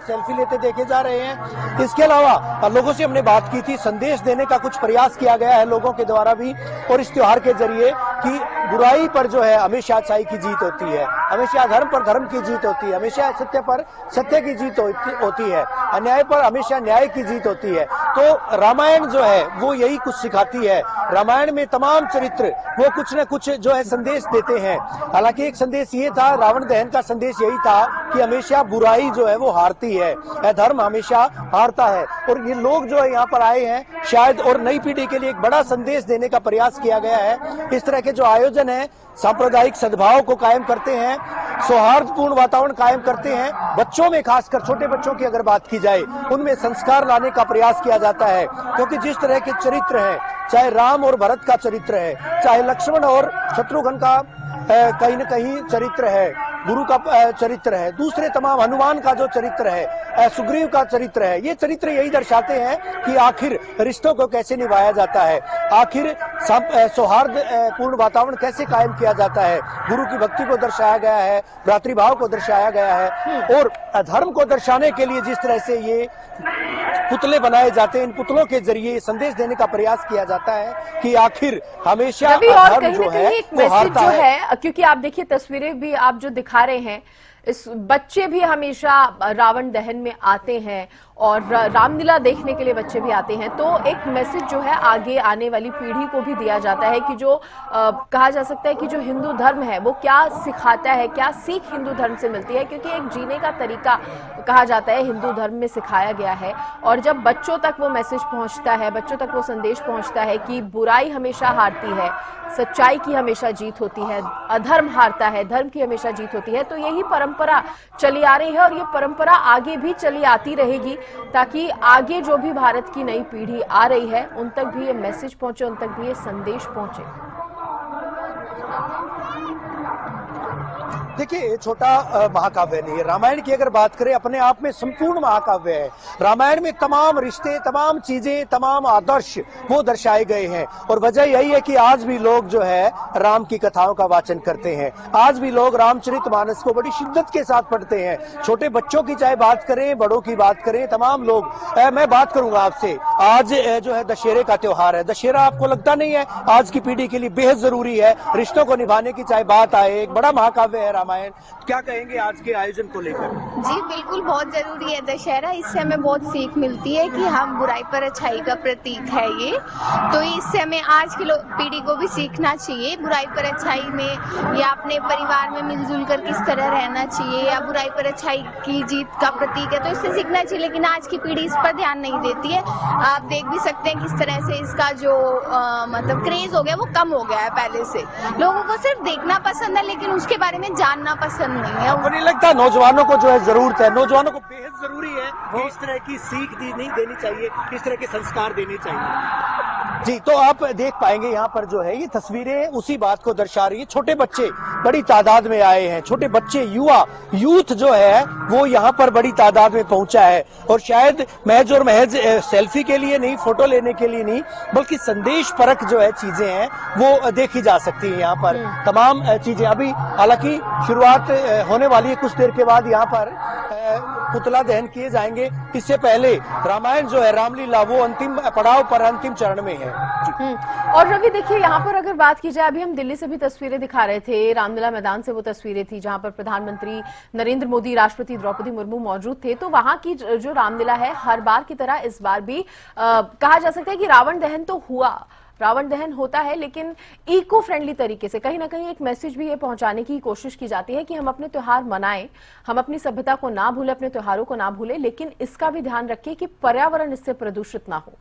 Selfie लेते देखे जा रहे हैं। इसके अलावा लोगों से हमने बात की थी, संदेश देने का कुछ प्रयास किया गया है लोगों के द्वारा भी, और इस त्योहार के जरिए कि बुराई पर जो है हमेशा अच्छाई की जीत होती है, हमेशा धर्म पर धर्म की जीत होती है, हमेशा सत्य पर सत्य की जीत होती है, अन्याय पर हमेशा न्याय की जीत होती है। तो रामायण जो है वो यही कुछ सिखाती है। रामायण में तमाम चरित्र वो कुछ न कुछ जो है संदेश देते हैं। हालांकि एक संदेश ये था, रावण दहन का संदेश यही था कि हमेशा बुराई जो है वो हारती है, धर्म हमेशा हारता है। और ये लोग जो है यहाँ पर आए हैं शायद और नई पीढ़ी के लिए एक बड़ा संदेश देने का प्रयास किया गया है। इस तरह के जो आयोजन है सांप्रदायिक सद्भाव को कायम करते हैं, सौहार्दपूर्ण वातावरण कायम करते हैं। बच्चों में, खासकर छोटे बच्चों की अगर बात की जाए, उनमें संस्कार लाने का प्रयास किया जाता है, क्योंकि जिस तरह के चरित्र हैं, चाहे राम और भरत का चरित्र है, चाहे लक्ष्मण और शत्रुघ्न का कहीं न कहीं चरित्र है, गुरु का चरित्र है, दूसरे तमाम हनुमान का जो चरित्र है, सुग्रीव का चरित्र है, ये चरित्र यही दर्शाते हैं कि आखिर रिश्तों को कैसे निभाया जाता है, आखिर सौहार्द पूर्ण वातावरण कैसे कायम किया जाता है। गुरु की भक्ति को दर्शाया गया है, भ्रातृभाव को दर्शाया गया है, और धर्म को दर्शाने के लिए जिस तरह से ये पुतले बनाए जाते हैं, इन पुतलों के जरिए संदेश देने का प्रयास किया जाता है कि आखिर हमेशा धर्म जो है वो हारता है। क्योंकि आप देखिए तस्वीरें भी आप जो दिखा रहे हैं, इस बच्चे भी हमेशा रावण दहन में आते हैं और रामलीला देखने के लिए बच्चे भी आते हैं। तो एक मैसेज जो है आगे आने वाली पीढ़ी को भी दिया जाता है कि जो कहा जा सकता है कि जो हिंदू धर्म है वो क्या सिखाता है, क्या सीख हिंदू धर्म से मिलती है, क्योंकि एक जीने का तरीका कहा जाता है हिंदू धर्म में सिखाया गया है। और जब बच्चों तक वो मैसेज पहुंचता है, बच्चों तक वो संदेश पहुंचता है कि बुराई हमेशा हारती है, सच्चाई की हमेशा जीत होती है, अधर्म हारता है, धर्म की हमेशा जीत होती है, तो यही परंपरा चली आ रही है और ये परंपरा आगे भी चली आती रहेगी, ताकि आगे जो भी भारत की नई पीढ़ी आ रही है उन तक भी ये मैसेज पहुंचे, उन तक भी ये संदेश पहुंचे। देखिए, ये छोटा महाकाव्य नहीं है। रामायण की अगर बात करें, अपने आप में संपूर्ण महाकाव्य है। रामायण में तमाम रिश्ते, तमाम चीजें, तमाम आदर्श वो दर्शाए गए हैं, और वजह यही है कि आज भी लोग जो है राम की कथाओं का वाचन करते हैं, आज भी लोग रामचरितमानस को बड़ी शिद्दत के साथ पढ़ते हैं। छोटे बच्चों की चाहे बात करें, बड़ों की बात करें, तमाम लोग। मैं बात करूंगा आपसे, आज जो है दशहरे का त्योहार है। दशहरा आपको लगता नहीं है आज की पीढ़ी के लिए बेहद जरूरी है, रिश्तों को निभाने की चाहे बात आए, एक बड़ा महाकाव्य है रामायण। क्या कहेंगे आज के आयोजन को लेकर? जी बिल्कुल, बहुत जरूरी है दशहरा। इससे हमें बहुत सीख मिलती है कि हम बुराई पर अच्छाई का प्रतीक है ये, तो इससे हमें आज की पीढ़ी को भी सीखना चाहिए बुराई पर अच्छाई में, या अपने परिवार में मिलजुल कर किस तरह रहना चाहिए, या बुराई पर अच्छाई की जीत का प्रतीक है, तो इससे सीखना चाहिए। लेकिन आज की पीढ़ी इस पर ध्यान नहीं देती है। आप देख भी सकते हैं किस तरह से इसका जो मतलब क्रेज हो गया वो कम हो गया है पहले से। लोगों को सिर्फ देखना पसंद है लेकिन उसके बारे में जानना पसंद नहीं है। आपको नहीं लगता नौजवानों को जो है जरूरत है, नौजवानों को बेहद जरूरी है कि इस तरह की सीख नहीं देनी चाहिए, इस तरह के संस्कार देने चाहिए? जी, तो आप देख पाएंगे यहाँ पर जो है ये तस्वीरें उसी बात को दर्शा रही है। छोटे बच्चे बड़ी तादाद में आए हैं, छोटे बच्चे, युवा, यूथ जो है वो यहाँ पर बड़ी तादाद में पहुंचा है, और शायद महज और महज सेल्फी के लिए नहीं, फोटो लेने के लिए नहीं, बल्कि संदेश परक जो है चीजें हैं वो देखी जा सकती है। यहाँ पर तमाम चीजें अभी हालांकि शुरुआत होने वाली है, कुछ देर के बाद यहाँ पर पुतला दहन किए जाएंगे। इससे पहले रामायण जो है, रामलीला, वो अंतिम पड़ाव पर, अंतिम चरण में है। और रवि देखिए, यहाँ पर अगर बात की जाए, अभी हम दिल्ली से भी तस्वीरें दिखा रहे थे, रामलीला मैदान से वो तस्वीरें थी जहां पर प्रधानमंत्री नरेंद्र मोदी, राष्ट्रपति द्रौपदी मुर्मू मौजूद थे। तो वहां की जो रामलीला है, हर बार की तरह इस बार भी कहा जा सकता है कि रावण दहन तो हुआ, रावण दहन होता है, लेकिन इको फ्रेंडली तरीके से कहीं ना कहीं एक मैसेज भी ये पहुंचाने की कोशिश की जाती है कि हम अपने त्योहार मनाएं, हम अपनी सभ्यता को ना भूलें, अपने त्योहारों को ना भूलें, लेकिन इसका भी ध्यान रखें कि पर्यावरण इससे प्रदूषित ना हो।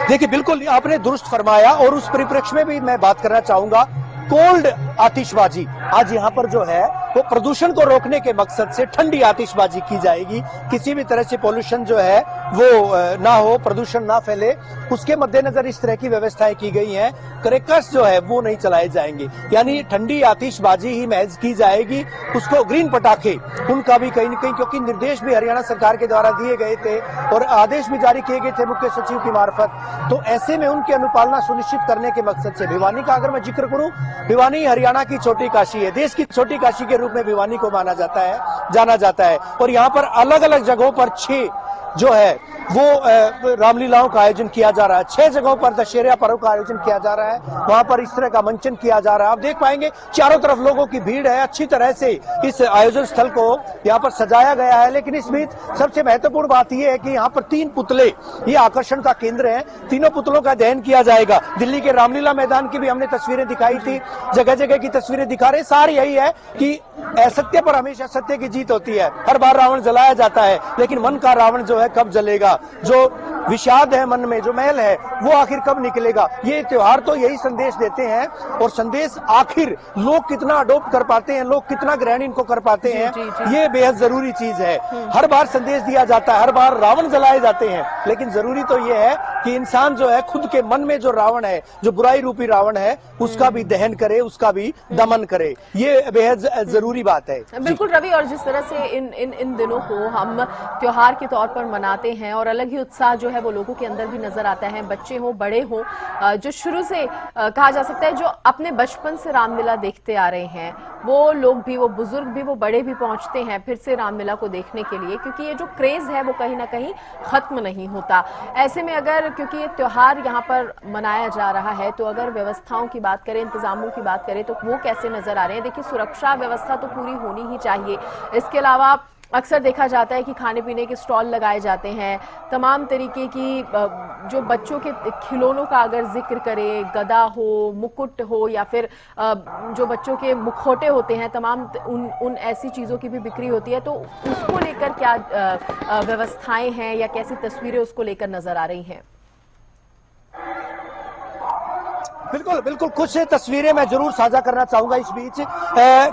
देखिए, बिल्कुल आपने दुरुस्त फरमाया, और उस परिप्रेक्ष्य में भी मैं बात करना चाहूंगा। कोल्ड आतिशबाजी आज यहाँ पर जो है वो प्रदूषण को रोकने के मकसद से ठंडी आतिशबाजी की जाएगी। किसी भी तरह से पोल्यूशन जो है वो ना हो, प्रदूषण ना फैले, उसके मद्देनजर इस तरह की व्यवस्थाएं की गई हैं। क्रैकर्स जो है वो नहीं चलाए जाएंगे, यानी ठंडी आतिशबाजी ही महज की जाएगी। उसको ग्रीन पटाखे उनका भी कहीं न कहीं, क्योंकि निर्देश भी हरियाणा सरकार के द्वारा दिए गए थे और आदेश भी जारी किए गए थे मुख्य सचिव की मार्फत, तो ऐसे में उनकी अनुपालना सुनिश्चित करने के मकसद से भिवानी का अगर मैं जिक्र करूं, भिवानी हरियाणा की छोटी काशी है, देश की छोटी काशी के रूप में भिवानी को माना जाता है, जाना जाता है। और यहाँ पर अलग अलग जगहों पर 6 जो है वो रामलीलाओं का आयोजन किया जा रहा है। 6 जगहों पर दशहरा पर्व का आयोजन किया जा रहा है, वहां पर इस तरह का मंचन किया जा रहा है। आप देख पाएंगे चारों तरफ लोगों की भीड़ है, अच्छी तरह से इस आयोजन स्थल को यहाँ पर सजाया गया है। लेकिन इस बीच सबसे महत्वपूर्ण बात यह है कि यहाँ पर 3 पुतले ये आकर्षण का केंद्र हैं। तीनों पुतलों का दहन किया जाएगा। दिल्ली के रामलीला मैदान की भी हमने तस्वीरें दिखाई थी, जगह जगह की तस्वीरें दिखा रहे। सार यही है कि असत्य पर हमेशा सत्य की जीत होती है। हर बार रावण जलाया जाता है, लेकिन मन का रावण जो है कब जलेगा, जो विषाद है मन में, जो मैल है, वो आखिर कब निकलेगा। ये त्योहार तो यही संदेश देते हैं। और संदेश आखिर लोग कितना अडॉप्ट कर पाते हैं, लोग कितना ग्रहण इनको कर पाते हैं, ये बेहद जरूरी चीज है। हर बार संदेश दिया जाता है, हर बार रावण जलाए जाते हैं, लेकिन जरूरी तो ये है कि इंसान जो है खुद के मन में जो रावण है, जो बुराई रूपी रावण है, उसका भी दहन करे, उसका भी दमन करे। ये बेहद जरूरी बात है। बिल्कुल रवि, और जिस तरह से इन दिनों को हम त्योहार के तौर पर मनाते हैं और अलग ही उत्साह जो है वो लोगों के अंदर भी नजर आता है, बच्चे हो बड़े हो, जो शुरू से कहा जा सकता है जो अपने बचपन से रामलीला देखते आ रहे हैं, वो लोग भी, वो बुजुर्ग भी, वो बड़े भी पहुंचते हैं फिर से रामलीला को देखने के लिए, क्योंकि ये जो क्रेज है वो कहीं ना कहीं खत्म नहीं होता। ऐसे में अगर, क्योंकि ये त्योहार यहाँ पर मनाया जा रहा है, तो अगर व्यवस्थाओं की बात करें, इंतजामों की बात करें, तो वो कैसे नजर आ रहे हैं? देखिए, सुरक्षा व्यवस्था तो पूरी होनी ही चाहिए। इसके अलावा अक्सर देखा जाता है कि खाने पीने के स्टॉल लगाए जाते हैं, तमाम तरीके की जो बच्चों के खिलौनों का अगर जिक्र करें, गदा हो, मुकुट हो, या फिर जो बच्चों के मुखौटे होते हैं, तमाम उन ऐसी चीज़ों की भी बिक्री होती है। तो उसको लेकर क्या व्यवस्थाएं हैं या कैसी तस्वीरें उसको लेकर नजर आ रही हैं? बिल्कुल बिल्कुल, कुछ तस्वीरें मैं जरूर साझा करना चाहूंगा इस बीच।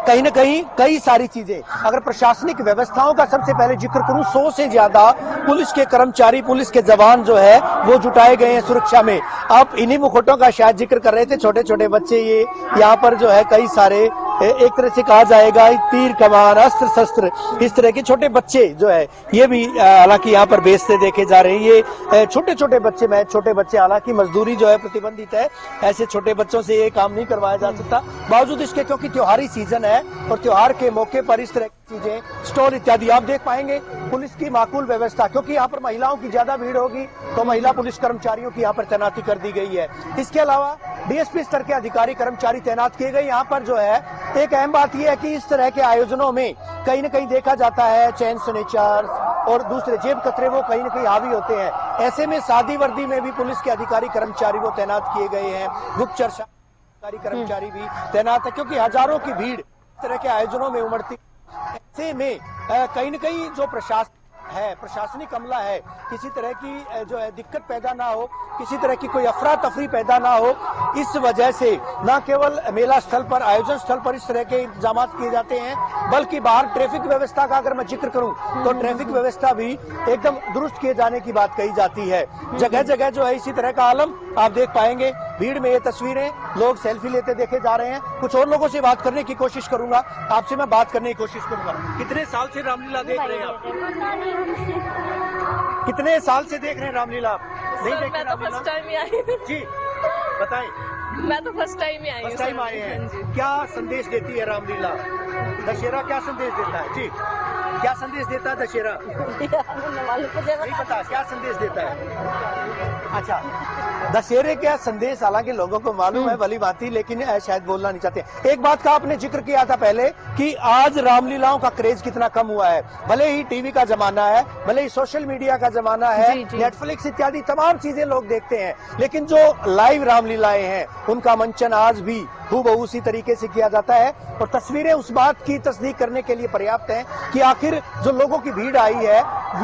कहीं न कहीं कई सारी चीजें, अगर प्रशासनिक व्यवस्थाओं का सबसे पहले जिक्र करूं, 100 से ज्यादा पुलिस के कर्मचारी, पुलिस के जवान जो है वो जुटाए गए हैं सुरक्षा में। आप इन्हीं मुखौटों का शायद जिक्र कर रहे थे, छोटे छोटे बच्चे, ये यहाँ पर जो है कई सारे, एक तरह से कहा जाएगा तीर कमान, अस्त्र शस्त्र, इस तरह के छोटे बच्चे जो है ये भी हालांकि यहाँ पर बेचते देखे जा रहे हैं। ये छोटे छोटे बच्चे, मैं छोटे बच्चे, हालांकि मजदूरी जो है प्रतिबंधित है, ऐसे छोटे बच्चों से ये काम नहीं करवाया जा सकता। बावजूद इसके, क्योंकि त्योहारी सीजन है और त्योहार के मौके पर इस तरह की चीजें, स्टॉल इत्यादि आप देख पाएंगे। पुलिस की माकूल व्यवस्था, क्योंकि यहाँ पर महिलाओं की ज्यादा भीड़ होगी, तो महिला पुलिस कर्मचारियों की यहाँ पर तैनाती कर दी गई है। इसके अलावा डीएसपी स्तर के अधिकारी कर्मचारी तैनात किए गए। यहाँ पर जो है एक अहम बात यह है कि इस तरह के आयोजनों में कहीं न कहीं देखा जाता है चैन स्नेचर्स और दूसरे जेब कतरे वो कहीं न कहीं हावी होते हैं। ऐसे में सादी वर्दी में भी पुलिस के अधिकारी कर्मचारी वो तैनात किए गए हैं। गुप्तचर अधिकारी कर्मचारी भी तैनात है, क्योंकि हजारों की भीड़ इस तरह के आयोजनों में उमड़ती। ऐसे में कहीं न कहीं जो प्रशासनिक अमला है, किसी तरह की जो है दिक्कत पैदा ना हो, किसी तरह की कोई अफरा तफरी पैदा ना हो, इस वजह से न केवल मेला स्थल पर, आयोजन स्थल पर इस तरह के इंतजाम किए जाते हैं, बल्कि बाहर ट्रैफिक व्यवस्था का अगर मैं जिक्र करूं तो ट्रैफिक व्यवस्था भी एकदम दुरुस्त किए जाने की बात कही जाती है। जगह जगह जो है इसी तरह का आलम आप देख पाएंगे। भीड़ में ये तस्वीरें, लोग सेल्फी लेते देखे जा रहे हैं। कुछ और लोगों से बात करने की कोशिश करूंगा, आपसे मैं बात करने की कोशिश करूंगा। कितने साल से रामलीला देख रहे हैं आप? कितने साल से देख रहे हैं रामलीला? नहीं देख रहे? मैं तो फर्स्ट टाइम ही आई हूँ जी, बताएं। मैं तो फर्स्ट टाइम ही आई हूँ। फर्स्ट टाइम आए हैं। क्या संदेश देती है रामलीला? दशहरा क्या संदेश देता है? जी, क्या संदेश देता है दशहरा? नहीं पता क्या संदेश देता है? अच्छा, दशहरे का संदेश हालांकि लोगों को मालूम है भली भांति, लेकिन शायद बोलना नहीं चाहते। एक बात का आपने जिक्र किया था पहले कि आज रामलीलाओं का क्रेज कितना कम हुआ है। भले ही टीवी का जमाना है, भले ही सोशल मीडिया का जमाना है, नेटफ्लिक्स इत्यादि तमाम चीजें लोग देखते हैं, लेकिन जो लाइव रामलीलाएं हैं उनका मंचन आज भी हूबहू उसी तरीके से किया जाता है। और तस्वीरें उस बात की तस्दीक करने के लिए पर्याप्त हैं कि आखिर जो लोगों की भीड़ आई है,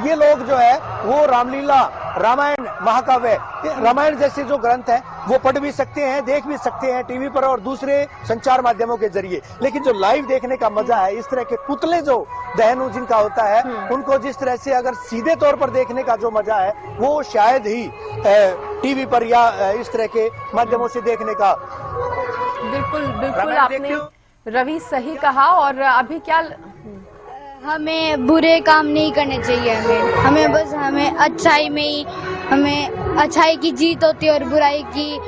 ये लोग जो है वो रामलीला रामायण महाकाव्य, रामायण जैसे जो ग्रंथ हैं वो पढ़ भी सकते हैं, देख भी सकते हैं टीवी पर और दूसरे संचार माध्यमों के जरिए। लेकिन जो लाइव देखने का मजा है, इस तरह के पुतले जो दहन जिनका होता है, उनको जिस तरह से अगर सीधे तौर पर देखने का जो मजा है वो शायद ही टीवी पर या इस तरह के माध्यमों से देखने का। बिल्कुल बिल्कुल आपने रवि सही कहा। और अभी क्या, हमें बुरे काम नहीं करने चाहिए, हमें बस हमें अच्छाई में ही, हमें अच्छाई की जीत होती है और बुराई की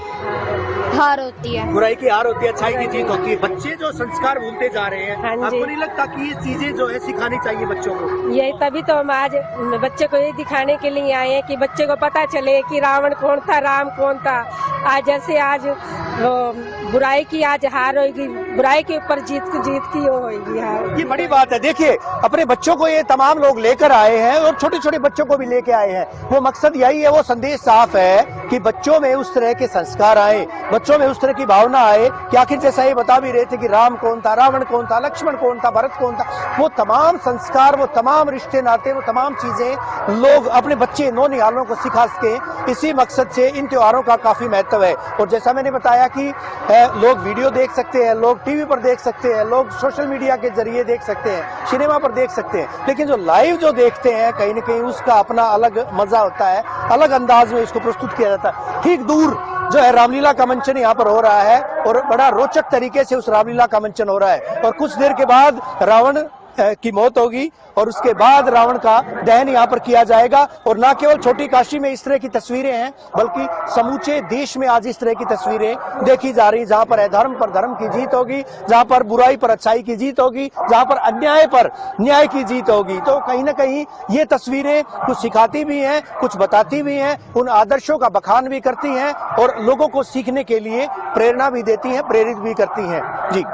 हार होती है। बुराई की हार होती है, अच्छाई की जीत होती है। बच्चे जो संस्कार भूलते जा रहे हैं, हाँ जी। आपको नहीं लगता कि ये चीजें जो है सिखानी चाहिए बच्चों को? यही तभी तो हम आज बच्चे को ये दिखाने के लिए आए हैं कि बच्चे को पता चले कि रावण कौन था, राम कौन था। आज जैसे आज बुराई की आज हार होगी, बुराई के ऊपर जीत की होगी हार। ये बड़ी बात है। देखिए, अपने बच्चों को ये तमाम लोग लेकर आए हैं और छोटे छोटे बच्चों को भी लेके आए हैं। वो मकसद यही है, वो संदेश साफ है कि बच्चों में उस तरह के संस्कार आए, बच्चों में उस तरह की भावना आए कि आखिर जैसा ये बता भी रहे थे कि राम कौन था, रावण कौन था, लक्ष्मण कौन था, भरत कौन था। वो तमाम संस्कार, वो तमाम रिश्ते नाते, वो तमाम चीजें लोग अपने बच्चे नौनिहालों को सिखा सके, इसी मकसद से इन त्योहारों का काफी महत्व है। और जैसा मैंने बताया कि लोग वीडियो देख सकते हैं, लोग टीवी पर देख सकते हैं, लोग सोशल मीडिया के जरिए देख सकते हैं, सिनेमा पर देख सकते हैं, लेकिन जो लाइव जो देखते हैं कहीं न कहीं उसका अपना अलग मजा होता है, अलग अंदाज में इसको प्रस्तुत किया जाता है। ठीक दूर जो है रामलीला का मंचन यहाँ पर हो रहा है और बड़ा रोचक तरीके से उस रामलीला का मंचन हो रहा है। और कुछ देर के बाद रावण की मौत होगी और उसके बाद रावण का दहन यहाँ पर किया जाएगा। और न केवल छोटी काशी में इस तरह की तस्वीरें हैं, बल्कि समूचे देश में आज इस तरह की तस्वीरें देखी जा रही, जहां पर अधर्म पर धर्म की जीत होगी, जहां पर बुराई पर अच्छाई की जीत होगी, जहां पर अन्याय पर न्याय की जीत होगी। तो कहीं ना कहीं ये तस्वीरें कुछ सिखाती भी हैं, कुछ बताती भी हैं, उन आदर्शों का बखान भी करती हैं और लोगों को सीखने के लिए प्रेरणा भी देती हैं, प्रेरित भी करती हैं। जी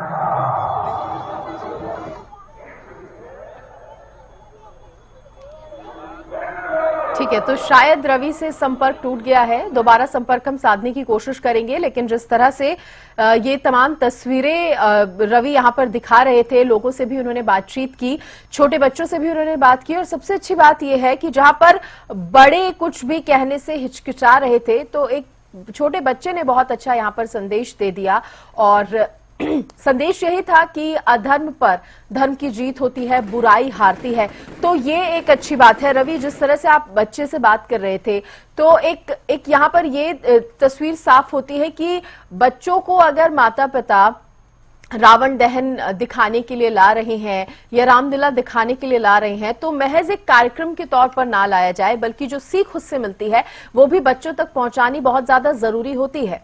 ठीक है, तो शायद रवि से संपर्क टूट गया है, दोबारा संपर्क हम साधने की कोशिश करेंगे। लेकिन जिस तरह से ये तमाम तस्वीरें रवि यहाँ पर दिखा रहे थे, लोगों से भी उन्होंने बातचीत की, छोटे बच्चों से भी उन्होंने बात की। और सबसे अच्छी बात यह है कि जहां पर बड़े कुछ भी कहने से हिचकिचा रहे थे, तो एक छोटे बच्चे ने बहुत अच्छा यहाँ पर संदेश दे दिया। और संदेश यही था कि अधर्म पर धर्म की जीत होती है, बुराई हारती है। तो ये एक अच्छी बात है। रवि, जिस तरह से आप बच्चे से बात कर रहे थे, तो एक यहाँ पर ये तस्वीर साफ होती है कि बच्चों को अगर माता पिता रावण दहन दिखाने के लिए ला रहे हैं या रामलीला दिखाने के लिए ला रहे हैं, तो महज एक कार्यक्रम के तौर पर ना लाया जाए, बल्कि जो सीख उससे मिलती है वो भी बच्चों तक पहुंचानी बहुत ज्यादा जरूरी होती है।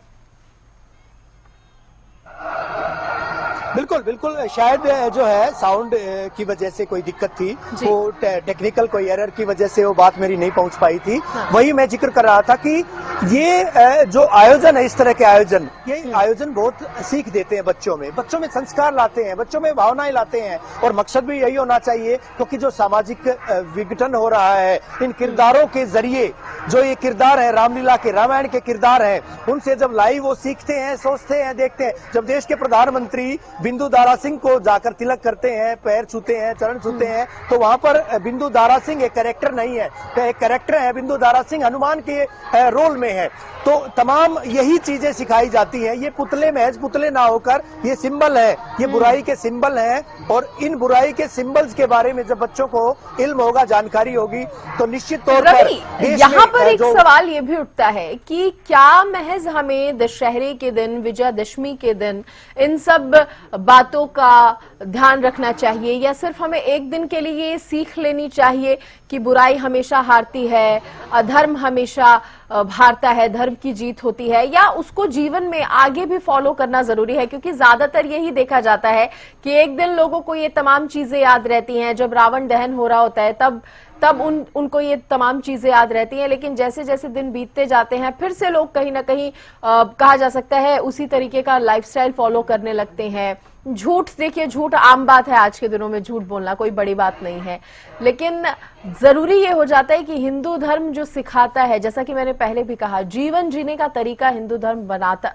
बिल्कुल बिल्कुल। शायद जो है साउंड की वजह से कोई दिक्कत थी, वो टेक्निकल कोई एरर की वजह से वो बात मेरी नहीं पहुंच पाई थी। हाँ। वही मैं जिक्र कर रहा था कि ये जो आयोजन है, इस तरह के आयोजन, ये आयोजन बहुत सीख देते हैं बच्चों में संस्कार लाते हैं, बच्चों में भावनाएं लाते हैं। और मकसद भी यही होना चाहिए, क्योंकि जो सामाजिक विघटन हो रहा है, इन किरदारों के जरिए जो ये किरदार है रामलीला के, रामायण के किरदार हैं, उनसे जब लाइव वो सीखते हैं, सोचते हैं, देखते हैं। जब देश के प्रधानमंत्री बिंदु दारा सिंह को जाकर तिलक करते हैं, पैर छूते हैं, चरण छूते हैं, तो वहां पर बिंदु दारा सिंह एक कैरेक्टर नहीं है, एक कैरेक्टर है बिंदु दारा सिंह, हनुमान के रोल में है। तो तमाम यही चीजें सिखाई जाती हैं। ये पुतले महज पुतले ना होकर ये सिंबल है, ये बुराई के सिंबल हैं। और इन बुराई के सिंबल्स के बारे में जब बच्चों को इल्म होगा, जानकारी होगी, तो निश्चित तौर पर यहाँ पर एक सवाल ये भी उठता है कि क्या महज हमें दशहरे के दिन, विजयादशमी के दिन इन सब बातों का ध्यान रखना चाहिए, या सिर्फ हमें एक दिन के लिए सीख लेनी चाहिए कि बुराई हमेशा हारती है, अधर्म हमेशा हारता है, धर्म की जीत होती है, या उसको जीवन में आगे भी फॉलो करना जरूरी है? क्योंकि ज्यादातर यही देखा जाता है कि एक दिन लोगों को ये तमाम चीजें याद रहती हैं, जब रावण दहन हो रहा होता है तब उनको ये तमाम चीजें याद रहती हैं। लेकिन जैसे जैसे दिन बीतते जाते हैं, फिर से लोग कहीं ना कहीं कहा जा सकता है उसी तरीके का लाइफस्टाइल फॉलो करने लगते हैं। झूठ, देखिए झूठ आम बात है आज के दिनों में, झूठ बोलना कोई बड़ी बात नहीं है। लेकिन जरूरी ये हो जाता है कि हिंदू धर्म जो सिखाता है, जैसा कि मैंने पहले भी कहा, जीवन जीने का तरीका हिंदू धर्म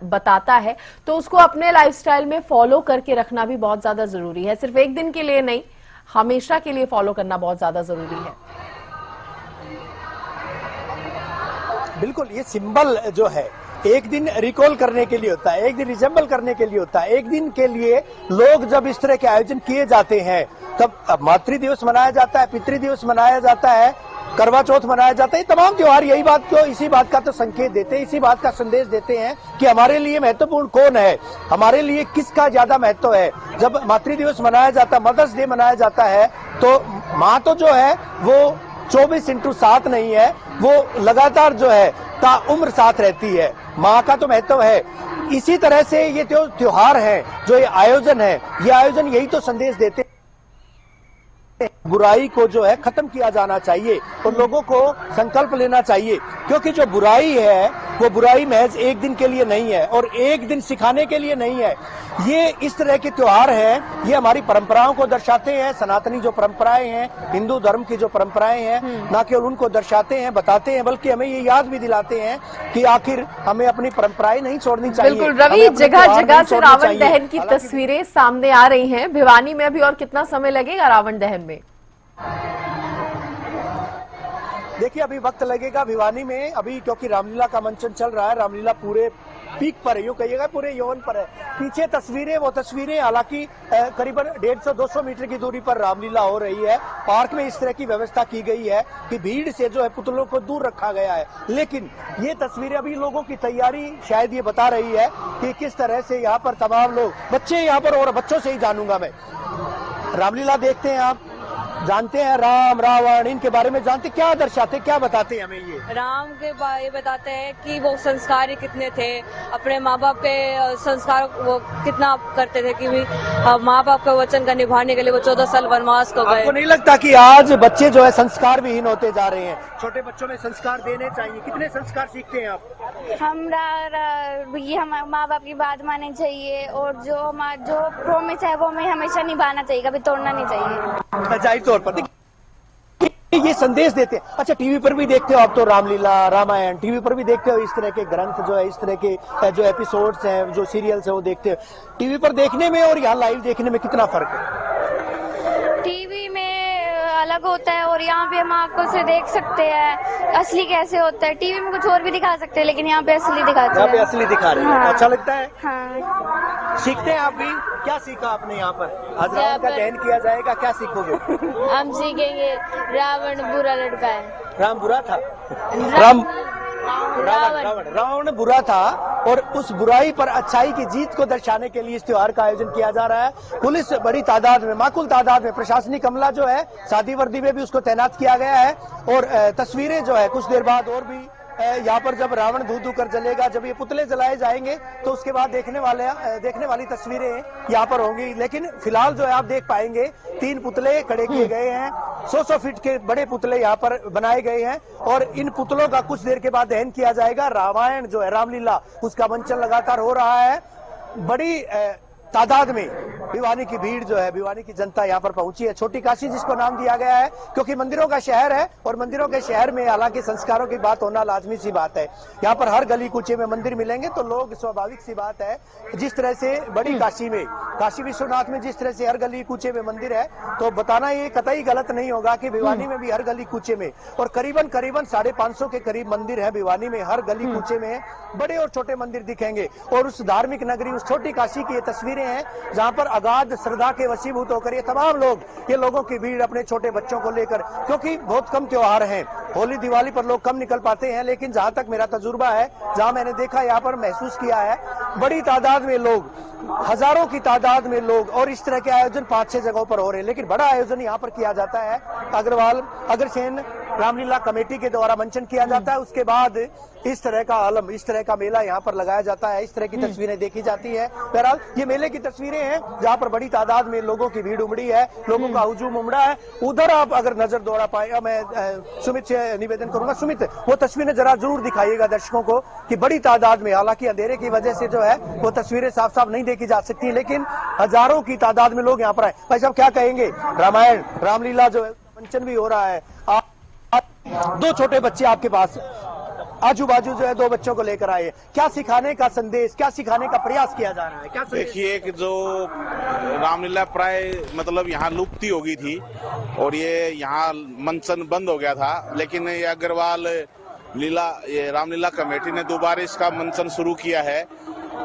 बताता है, तो उसको अपने लाइफस्टाइल में फॉलो करके रखना भी बहुत ज्यादा जरूरी है। सिर्फ एक दिन के लिए नहीं, हमेशा के लिए फॉलो करना बहुत ज्यादा जरूरी है। बिल्कुल, ये सिंबल जो है एक दिन रिकॉल करने के लिए होता है, एक दिन रिजेंबल करने के लिए होता है। एक दिन के लिए लोग जब इस तरह के आयोजन किए जाते हैं, तब मातृ दिवस मनाया जाता है, पितृ दिवस मनाया जाता है, करवा चौथ मनाया जाता है। तमाम त्योहार यही बात को, इसी बात का तो संकेत देते हैं, इसी बात का संदेश देते हैं कि हमारे लिए महत्वपूर्ण कौन है, हमारे लिए किसका ज्यादा महत्व है। जब मातृ दिवस मनाया जाता है, मदर्स डे मनाया जाता है, तो माँ तो जो है वो 24/7 नहीं है, वो लगातार जो है ताउम्र साथ रहती है। माँ का तो महत्व है। इसी तरह से ये त्योहार है, जो ये आयोजन है, ये आयोजन यही तो संदेश देते हैं, बुराई को जो है खत्म किया जाना चाहिए और लोगों को संकल्प लेना चाहिए, क्योंकि जो बुराई है वो बुराई महज एक दिन के लिए नहीं है और एक दिन सिखाने के लिए नहीं है। ये इस तरह के त्योहार हैं, ये हमारी परंपराओं को दर्शाते हैं, सनातनी जो परंपराएं हैं, हिंदू धर्म की जो परंपराएं हैं, ना केवल उनको दर्शाते हैं, बताते हैं, बल्कि हमें ये याद भी दिलाते हैं कि आखिर हमें अपनी परंपराएं नहीं छोड़नी चाहिए। बिल्कुल रवि, जगह जगह से रावण दहन की तस्वीरें सामने आ रही हैं। भिवानी में अभी और कितना समय लगेगा रावण दहन में? देखिए, अभी वक्त लगेगा भिवानी में, अभी क्योंकि रामलीला का मंचन चल रहा है। रामलीला पूरे पीक पर है, यूं कहिएगा पूरे यौवन पर है। पीछे तस्वीरें, वो तस्वीरें हालांकि करीबन 150-200 मीटर की दूरी पर रामलीला हो रही है। पार्क में इस तरह की व्यवस्था की गई है कि भीड़ से जो है पुतलों को दूर रखा गया है। लेकिन ये तस्वीरें अभी लोगों की तैयारी शायद ये बता रही है कि किस तरह से यहाँ पर तमाम लोग, बच्चे यहाँ पर, और बच्चों से ही जानूंगा मैं। रामलीला देखते हैं आप, जानते हैं राम रावण इनके बारे में जानते, क्या दर्शाते, क्या बताते हैं हमें ये? राम के बारे बताते हैं कि वो संस्कारी कितने थे, अपने माँ बाप के संस्कार वो कितना करते थे कि माँ बाप के वचन का निभाने के लिए वो 14 साल वनवास को गए। आपको नहीं लगता कि आज बच्चे जो है संस्कार विहीन होते जा रहे हैं? छोटे बच्चों में संस्कार देने चाहिए। कितने संस्कार सीखते हैं आप? ये हम माँ बाप की बात माननी चाहिए और जो प्रॉमिस है वो हमें हमेशा निभाना चाहिए, कभी तोड़ना नहीं चाहिए। जाहिर तौर पर ये संदेश देते हैं। अच्छा, टीवी पर भी देखते हो आप तो रामलीला, रामायण, टीवी पर भी देखते हो इस तरह के ग्रंथ जो है, इस तरह के जो एपिसोड्स हैं, जो सीरियल्स है, वो देखते हो। टीवी पर देखने में और यहाँ लाइव देखने में कितना फर्क है? टीवी में अलग होता है और यहाँ पे हम आंखों से देख सकते हैं असली कैसे होता है। टीवी में कुछ और भी दिखा सकते हैं, लेकिन यहाँ पे असली दिखाते हैं। यहाँ पे असली दिखा रहे हैं। हाँ। अच्छा लगता है? हाँ। सीखते हैं आप भी? क्या सीखा आपने यहाँ पर? आज रावण का दहन किया जाएगा, क्या सीखोगे? हम सीखेंगे रावण बुरा लड़का है। राम बुरा था? रावण बुरा था और उस बुराई पर अच्छाई की जीत को दर्शाने के लिए इस त्योहार का आयोजन किया जा रहा है। पुलिस बड़ी तादाद में, माकुल तादाद में, प्रशासनिक अमला जो है सादी वर्दी में भी उसको तैनात किया गया है। और तस्वीरें जो है कुछ देर बाद और भी यहाँ पर जब रावण धू धू कर जलेगा, जब ये पुतले जलाए जाएंगे, तो उसके बाद देखने वाली तस्वीरें यहाँ पर होंगी। लेकिन फिलहाल जो है आप देख पाएंगे 3 पुतले खड़े किए गए हैं, 100 फीट के बड़े पुतले यहाँ पर बनाए गए हैं और इन पुतलों का कुछ देर के बाद दहन किया जाएगा। रामायण जो है, रामलीला, उसका मंचन लगातार हो रहा है। बड़ी तादाद में भिवानी की भीड़ जो है, भिवानी की जनता यहाँ पर पहुंची है। छोटी काशी जिसको नाम दिया गया है, क्योंकि मंदिरों का शहर है और मंदिरों के शहर में हालांकि संस्कारों की बात होना लाजमी सी बात है। यहाँ पर हर गली कूचे में मंदिर मिलेंगे, तो लोग, स्वाभाविक सी बात है, जिस तरह से बड़ी काशी में, काशी विश्वनाथ में जिस तरह से हर गली कूचे में मंदिर है, तो बताना ये कतई गलत नहीं होगा कि भिवानी में भी हर गली कूचे में, और करीबन 550 के करीब मंदिर है भिवानी में। हर गली कूचे में बड़े और छोटे मंदिर दिखेंगे और उस धार्मिक नगरी, उस छोटी काशी की ये तस्वीरें हैं जहां पर अगाध श्रद्धा के वशीभूत होकर ये तमाम लोग, ये लोगों की भीड़ अपने छोटे बच्चों को लेकर, क्योंकि बहुत कम त्योहार हैं, होली दिवाली पर लोग कम निकल पाते हैं, लेकिन जहां तक मेरा तजुर्बा है, जहां मैंने देखा, यहाँ पर महसूस किया है, बड़ी तादाद में लोग, हजारों की तादाद में लोग, और इस तरह के आयोजन 5-6 जगहों पर हो रहे हैं। लेकिन बड़ा आयोजन यहाँ पर किया जाता है, अग्रसेन रामलीला कमेटी के द्वारा मंचन किया जाता है। उसके बाद इस तरह का आलम, इस तरह का मेला यहाँ पर लगाया जाता है, इस तरह की तस्वीरें देखी जाती है। बहरहाल ये मेले की तस्वीरें हैं जहाँ पर बड़ी तादाद में लोगों की भीड़ उमड़ी है, लोगों का हुजूम उमड़ा है। उधर आप अगर नजर दौड़ा पाएगा, मैं सुमित से निवेदन करूंगा, सुमित वो तस्वीरें जरा जरूर दिखाइएगा दर्शकों को कि बड़ी तादाद में, हालांकि अंधेरे की वजह से जो है वो तस्वीरें साफ साफ नहीं देखी जा सकती, लेकिन हजारों की तादाद में लोग यहाँ पर आए। भाई साहब क्या कहेंगे, रामायण रामलीला जो है मंचन भी हो रहा है, 2 छोटे बच्चे आपके पास आजू बाजू जो है 2 बच्चों को लेकर आए, क्या सिखाने का संदेश, क्या सिखाने का प्रयास किया जा रहा है? क्या देखिए कि जो रामलीला प्राय मतलब यहाँ लुप्ति हो गई थी और ये यहाँ मंचन बंद हो गया था, लेकिन ये अग्रवाल ये रामलीला कमेटी ने दोबारा इसका मंचन शुरू किया है।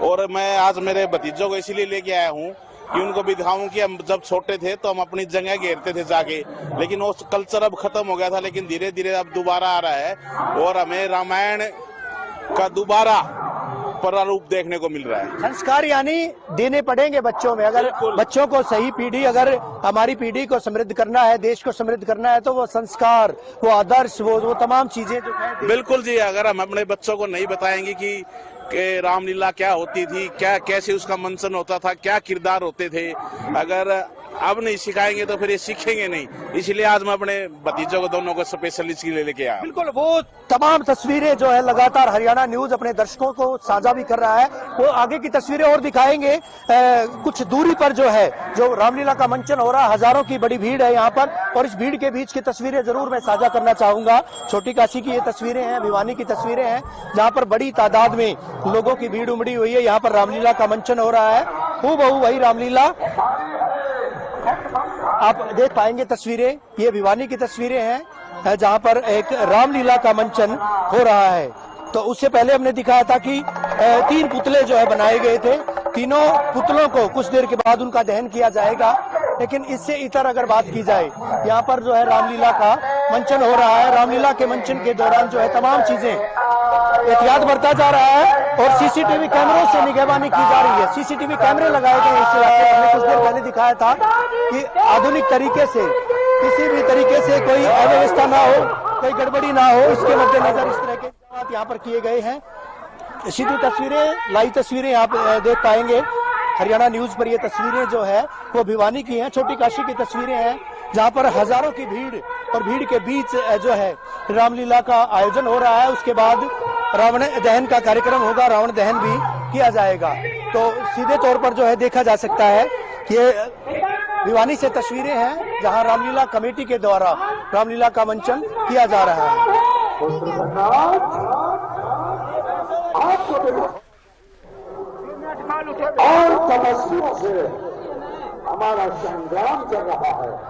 और मैं आज मेरे भतीजों को इसीलिए लेके आया हूँ कि उनको भी दिखाऊं कि हम जब छोटे थे तो हम अपनी जगह घेरते थे जाके, लेकिन वो कल्चर अब खत्म हो गया था, लेकिन धीरे धीरे अब दोबारा आ रहा है और हमें रामायण का दोबारा प्रारूप देखने को मिल रहा है। संस्कार यानी देने पड़ेंगे बच्चों में। अगर बच्चों को सही पीढ़ी, अगर हमारी पीढ़ी को समृद्ध करना है, देश को समृद्ध करना है, तो वो संस्कार, वो आदर्श, वो तमाम चीजें जो है। बिल्कुल जी, अगर हम अपने बच्चों को नहीं बताएंगे कि रामलीला क्या होती थी, क्या कैसे उसका मंचन होता था, क्या किरदार होते थे, अगर अब नहीं सिखाएंगे तो फिर ये सीखेंगे नहीं। इसलिए आज मैं अपने भतीजों को दोनों को स्पेशल इसलिए लेके आया। बिल्कुल, वो तमाम तस्वीरें जो है लगातार हरियाणा न्यूज अपने दर्शकों को साझा भी कर रहा है। वो आगे की तस्वीरें और दिखाएंगे। कुछ दूरी पर जो है, जो रामलीला का मंचन हो रहा है, हजारों की बड़ी भीड़ है यहाँ पर, और इस भीड़ के बीच की तस्वीरें जरूर मैं साझा करना चाहूंगा। छोटी काशी की ये तस्वीरें हैं, भिवानी की तस्वीरें हैं, जहाँ पर बड़ी तादाद में लोगों की भीड़ उमड़ी हुई है। यहाँ पर रामलीला का मंचन हो रहा है, हूबहू वही रामलीला आप देख पाएंगे। तस्वीरें ये भिवानी की तस्वीरें हैं, जहां पर एक रामलीला का मंचन हो रहा है। तो उससे पहले हमने दिखाया था कि 3 पुतले जो है बनाए गए थे। तीनों पुतलों को कुछ देर के बाद उनका दहन किया जाएगा। लेकिन इससे इतर अगर बात की जाए, यहाँ पर जो है रामलीला का मंचन हो रहा है। रामलीला के मंचन के दौरान जो है तमाम चीजें एहतियात बरता जा रहा है और सीसीटीवी कैमरों से निगरानी की जा रही है। सीसीटीवी कैमरे लगाए गए इस इलाके में। हमने कुछ देर पहले दिखाया था कि आधुनिक तरीके से, किसी भी तरीके से कोई अव्यवस्था ना हो, कोई गड़बड़ी ना हो, इसके मद्देनजर इस तरह के इंतजाम यहाँ पर किए गए हैं। सीधी तस्वीरें, लाइव तस्वीरें आप देख पाएंगे हरियाणा न्यूज पर। ये तस्वीरें जो है वो भिवानी की हैं, छोटी काशी की तस्वीरें हैं, जहाँ पर हजारों की भीड़ और भीड़ के बीच जो है रामलीला का आयोजन हो रहा है। उसके बाद रावण दहन का कार्यक्रम होगा, रावण दहन भी किया जाएगा। तो सीधे तौर पर जो है देखा जा सकता है कि भिवानी से तस्वीरें हैं, जहां रामलीला कमेटी के द्वारा रामलीला का मंचन किया जा रहा है। और तपस्या से हमारा संग्राम चल रहा है।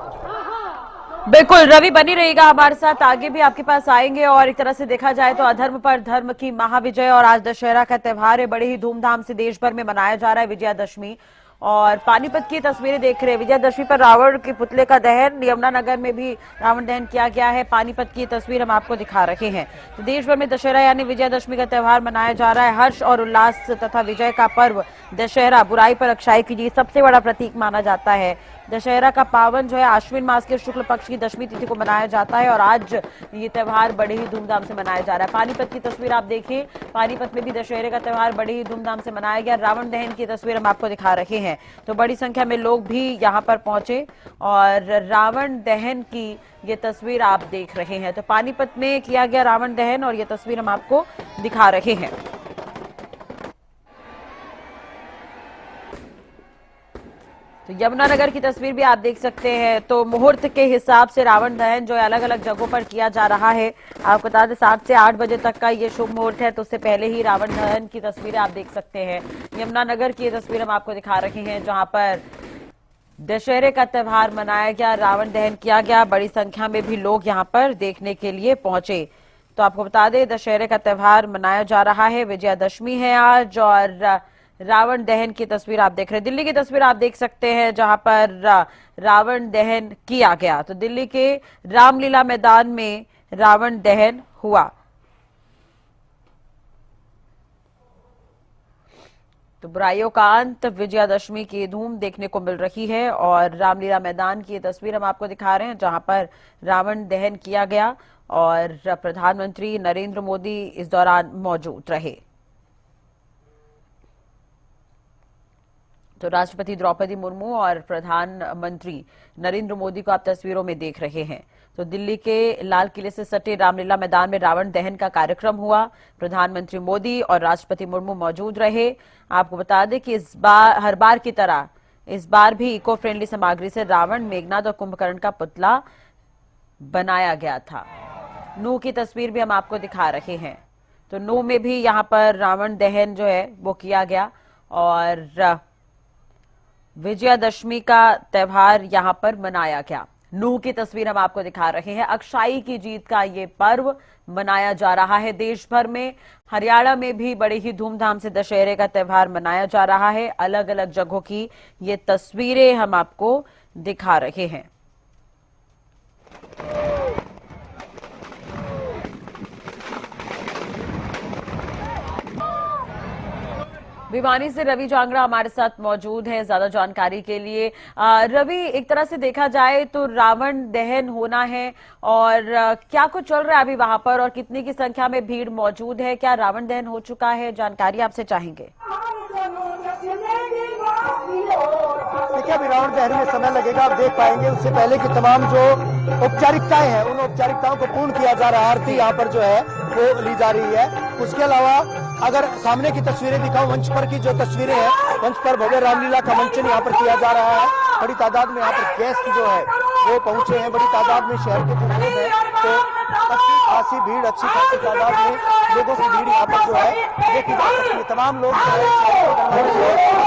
बिल्कुल रवि, बनी रहेगा हमारे साथ, आगे भी आपके पास आएंगे। और एक तरह से देखा जाए तो अधर्म पर धर्म की महाविजय, और आज दशहरा का त्यौहार है, बड़े ही धूमधाम से देश भर में मनाया जा रहा है विजयादशमी। और पानीपत की तस्वीरें देख रहे हैं, विजयादशमी पर रावण के पुतले का दहन, यमुनानगर में भी रावण दहन किया गया है। पानीपत की तस्वीर हम आपको दिखा रहे हैं। तो देश भर में दशहरा यानी विजयादशमी का त्यौहार मनाया जा रहा है। हर्ष और उल्लास तथा विजय का पर्व दशहरा बुराई पर अच्छाई की जीत सबसे बड़ा प्रतीक माना जाता है। दशहरा का पावन जो है आश्विन मास के शुक्ल पक्ष की दशमी तिथि को मनाया जाता है, और आज ये त्यौहार बड़े ही धूमधाम से मनाया जा रहा है। पानीपत की तस्वीर आप देखिए, पानीपत में भी दशहरे का त्यौहार बड़े ही धूमधाम से मनाया गया। रावण दहन की तस्वीर हम आपको दिखा रहे हैं। तो बड़ी संख्या में लोग भी यहाँ पर पहुंचे और रावण दहन की ये तस्वीर आप देख रहे हैं। तो पानीपत में किया गया रावण दहन और ये तस्वीर हम आपको दिखा रहे हैं। तो यमुनानगर की तस्वीर भी आप देख सकते हैं। तो मुहूर्त के हिसाब से रावण दहन जो है अलग अलग जगहों पर किया जा रहा है। आपको बता दें 7 से 8 बजे तक का ये शुभ मुहूर्त है, तो उससे पहले ही रावण दहन की तस्वीरें आप देख सकते हैं। यमुनानगर की ये तस्वीर हम आपको दिखा रहे हैं, जहां पर दशहरे का त्यौहार मनाया गया, रावण दहन किया गया। बड़ी संख्या में भी लोग यहाँ पर देखने के लिए पहुंचे। तो आपको बता दें दशहरे का त्यौहार मनाया जा रहा है, विजयादशमी है आज, और रावण दहन की तस्वीर आप देख रहे हैं। दिल्ली की तस्वीर आप देख सकते हैं, जहां पर रावण दहन किया गया। तो दिल्ली के रामलीला मैदान में रावण दहन हुआ। तो बुराइयों का अंत, विजयादशमी की धूम देखने को मिल रही है। और रामलीला मैदान की तस्वीर हम आपको दिखा रहे हैं, जहां पर रावण दहन किया गया और प्रधानमंत्री नरेंद्र मोदी इस दौरान मौजूद रहे। तो राष्ट्रपति द्रौपदी मुर्मू और प्रधानमंत्री नरेंद्र मोदी को आप तस्वीरों में देख रहे हैं। तो दिल्ली के लाल किले से सटे रामलीला मैदान में रावण दहन का कार्यक्रम हुआ। प्रधानमंत्री मोदी और राष्ट्रपति मुर्मू मौजूद रहे। आपको बता दें कि इस बार हर बार की तरह इस बार भी इको फ्रेंडली सामग्री से रावण, मेघनाद और कुंभकर्ण का पुतला बनाया गया था। नूह की तस्वीर भी हम आपको दिखा रहे हैं। तो नूह में भी यहाँ पर रावण दहन जो है वो किया गया और विजयादशमी का त्यौहार यहां पर मनाया गया। नूह की तस्वीर हम आपको दिखा रहे हैं। अक्षाई की जीत का ये पर्व मनाया जा रहा है देश भर में। हरियाणा में भी बड़े ही धूमधाम से दशहरे का त्यौहार मनाया जा रहा है। अलग अलग जगहों की ये तस्वीरें हम आपको दिखा रहे हैं। भिवानी से रवि जांगड़ा हमारे साथ मौजूद है ज्यादा जानकारी के लिए। रवि, एक तरह से देखा जाए तो रावण दहन होना है और क्या कुछ चल रहा है अभी वहां पर और कितनी की संख्या में भीड़ मौजूद है? क्या रावण दहन हो चुका है? जानकारी आपसे चाहेंगे। देखिए, अभी रावण दहन में समय लगेगा, आप देख पाएंगे। उससे पहले की तमाम जो औपचारिकताएं हैं उन औपचारिकताओं को पूर्ण किया जा रहा है। आरती यहाँ पर जो है वो ली जा रही है। उसके अलावा अगर सामने की तस्वीरें दिखाऊं, मंच पर की जो तस्वीरें हैं, मंच पर भव्य रामलीला का मंचन यहाँ पर किया जा रहा है। बड़ी तादाद में यहाँ पर गेस्ट जो है वो पहुंचे हैं। बड़ी तादाद में शहर के जो लोग हैं तो अच्छी खासी भीड़, अच्छी खासी तादाद में लोगों की भीड़ यहाँ पर जो है देखी जा सकती है। तमाम लोग जो है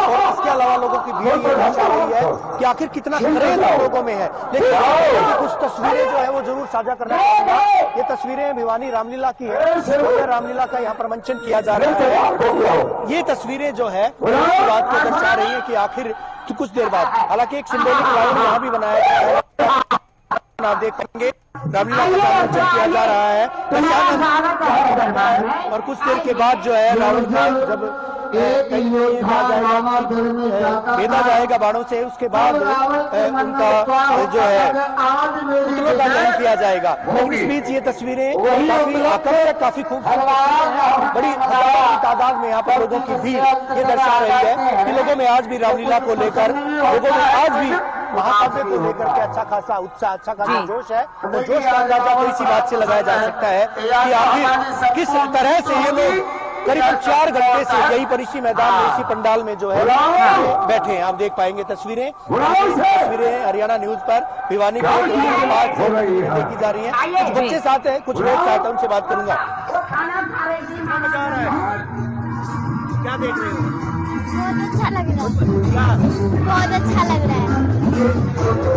और इसके अलावा लोगों की भीड़ ये दर्शा रही है कि आखिर कितना क्रेज लोगों में है। लेकिन कुछ तस्वीरें जो है वो जरूर साझा करना चाहूंगा। ये तस्वीरें भिवानी रामलीला की है। रामलीला का यहाँ पर मंचन किया जा रहा है। ये तस्वीरें जो है इस बात को दर्शा रही है कि आखिर कुछ देर बाद, हालांकि एक सिंबॉलिक रावण यहाँ भी बनाया गया है, आप देख पाएंगे रामलीला का मंचन किया जा रहा है। और कुछ देर के बाद जो है रावण का जब भेदा जाएगा बाणों से, उसके बाद उनका जो है पुतलों का दहन किया जाएगा। लेकिन इस बीच ये तस्वीरें काफी आकर्षक, काफी खूबसूरत, बड़ी तादाद में यहाँ पर लोगों की भीड़ ये दर्शा रही है कि लोगों में आज भी रामलीला को लेकर, लोगों में आज भी महाकाव्य को लेकर के अच्छा खासा उत्साह, अच्छा खासा जोश है। तो जोश का अंदाजा तो इसी बात से लगाया जा सकता है कि आखिर किस तरह से ये लोग करीब 4 घंटे से यही पर इसी मैदान में, इसी पंडाल में जो है बैठे हैं। आप देख पाएंगे तस्वीरें हरियाणा न्यूज पर भिवानी के बाद देखी जा रही हैं। कुछ बच्चे साथ हैं, कुछ लोग साथ हैं, उनसे बात करूंगा। क्या देख रहे हो? बहुत अच्छा लग रहा है, बहुत अच्छा लग रहा है।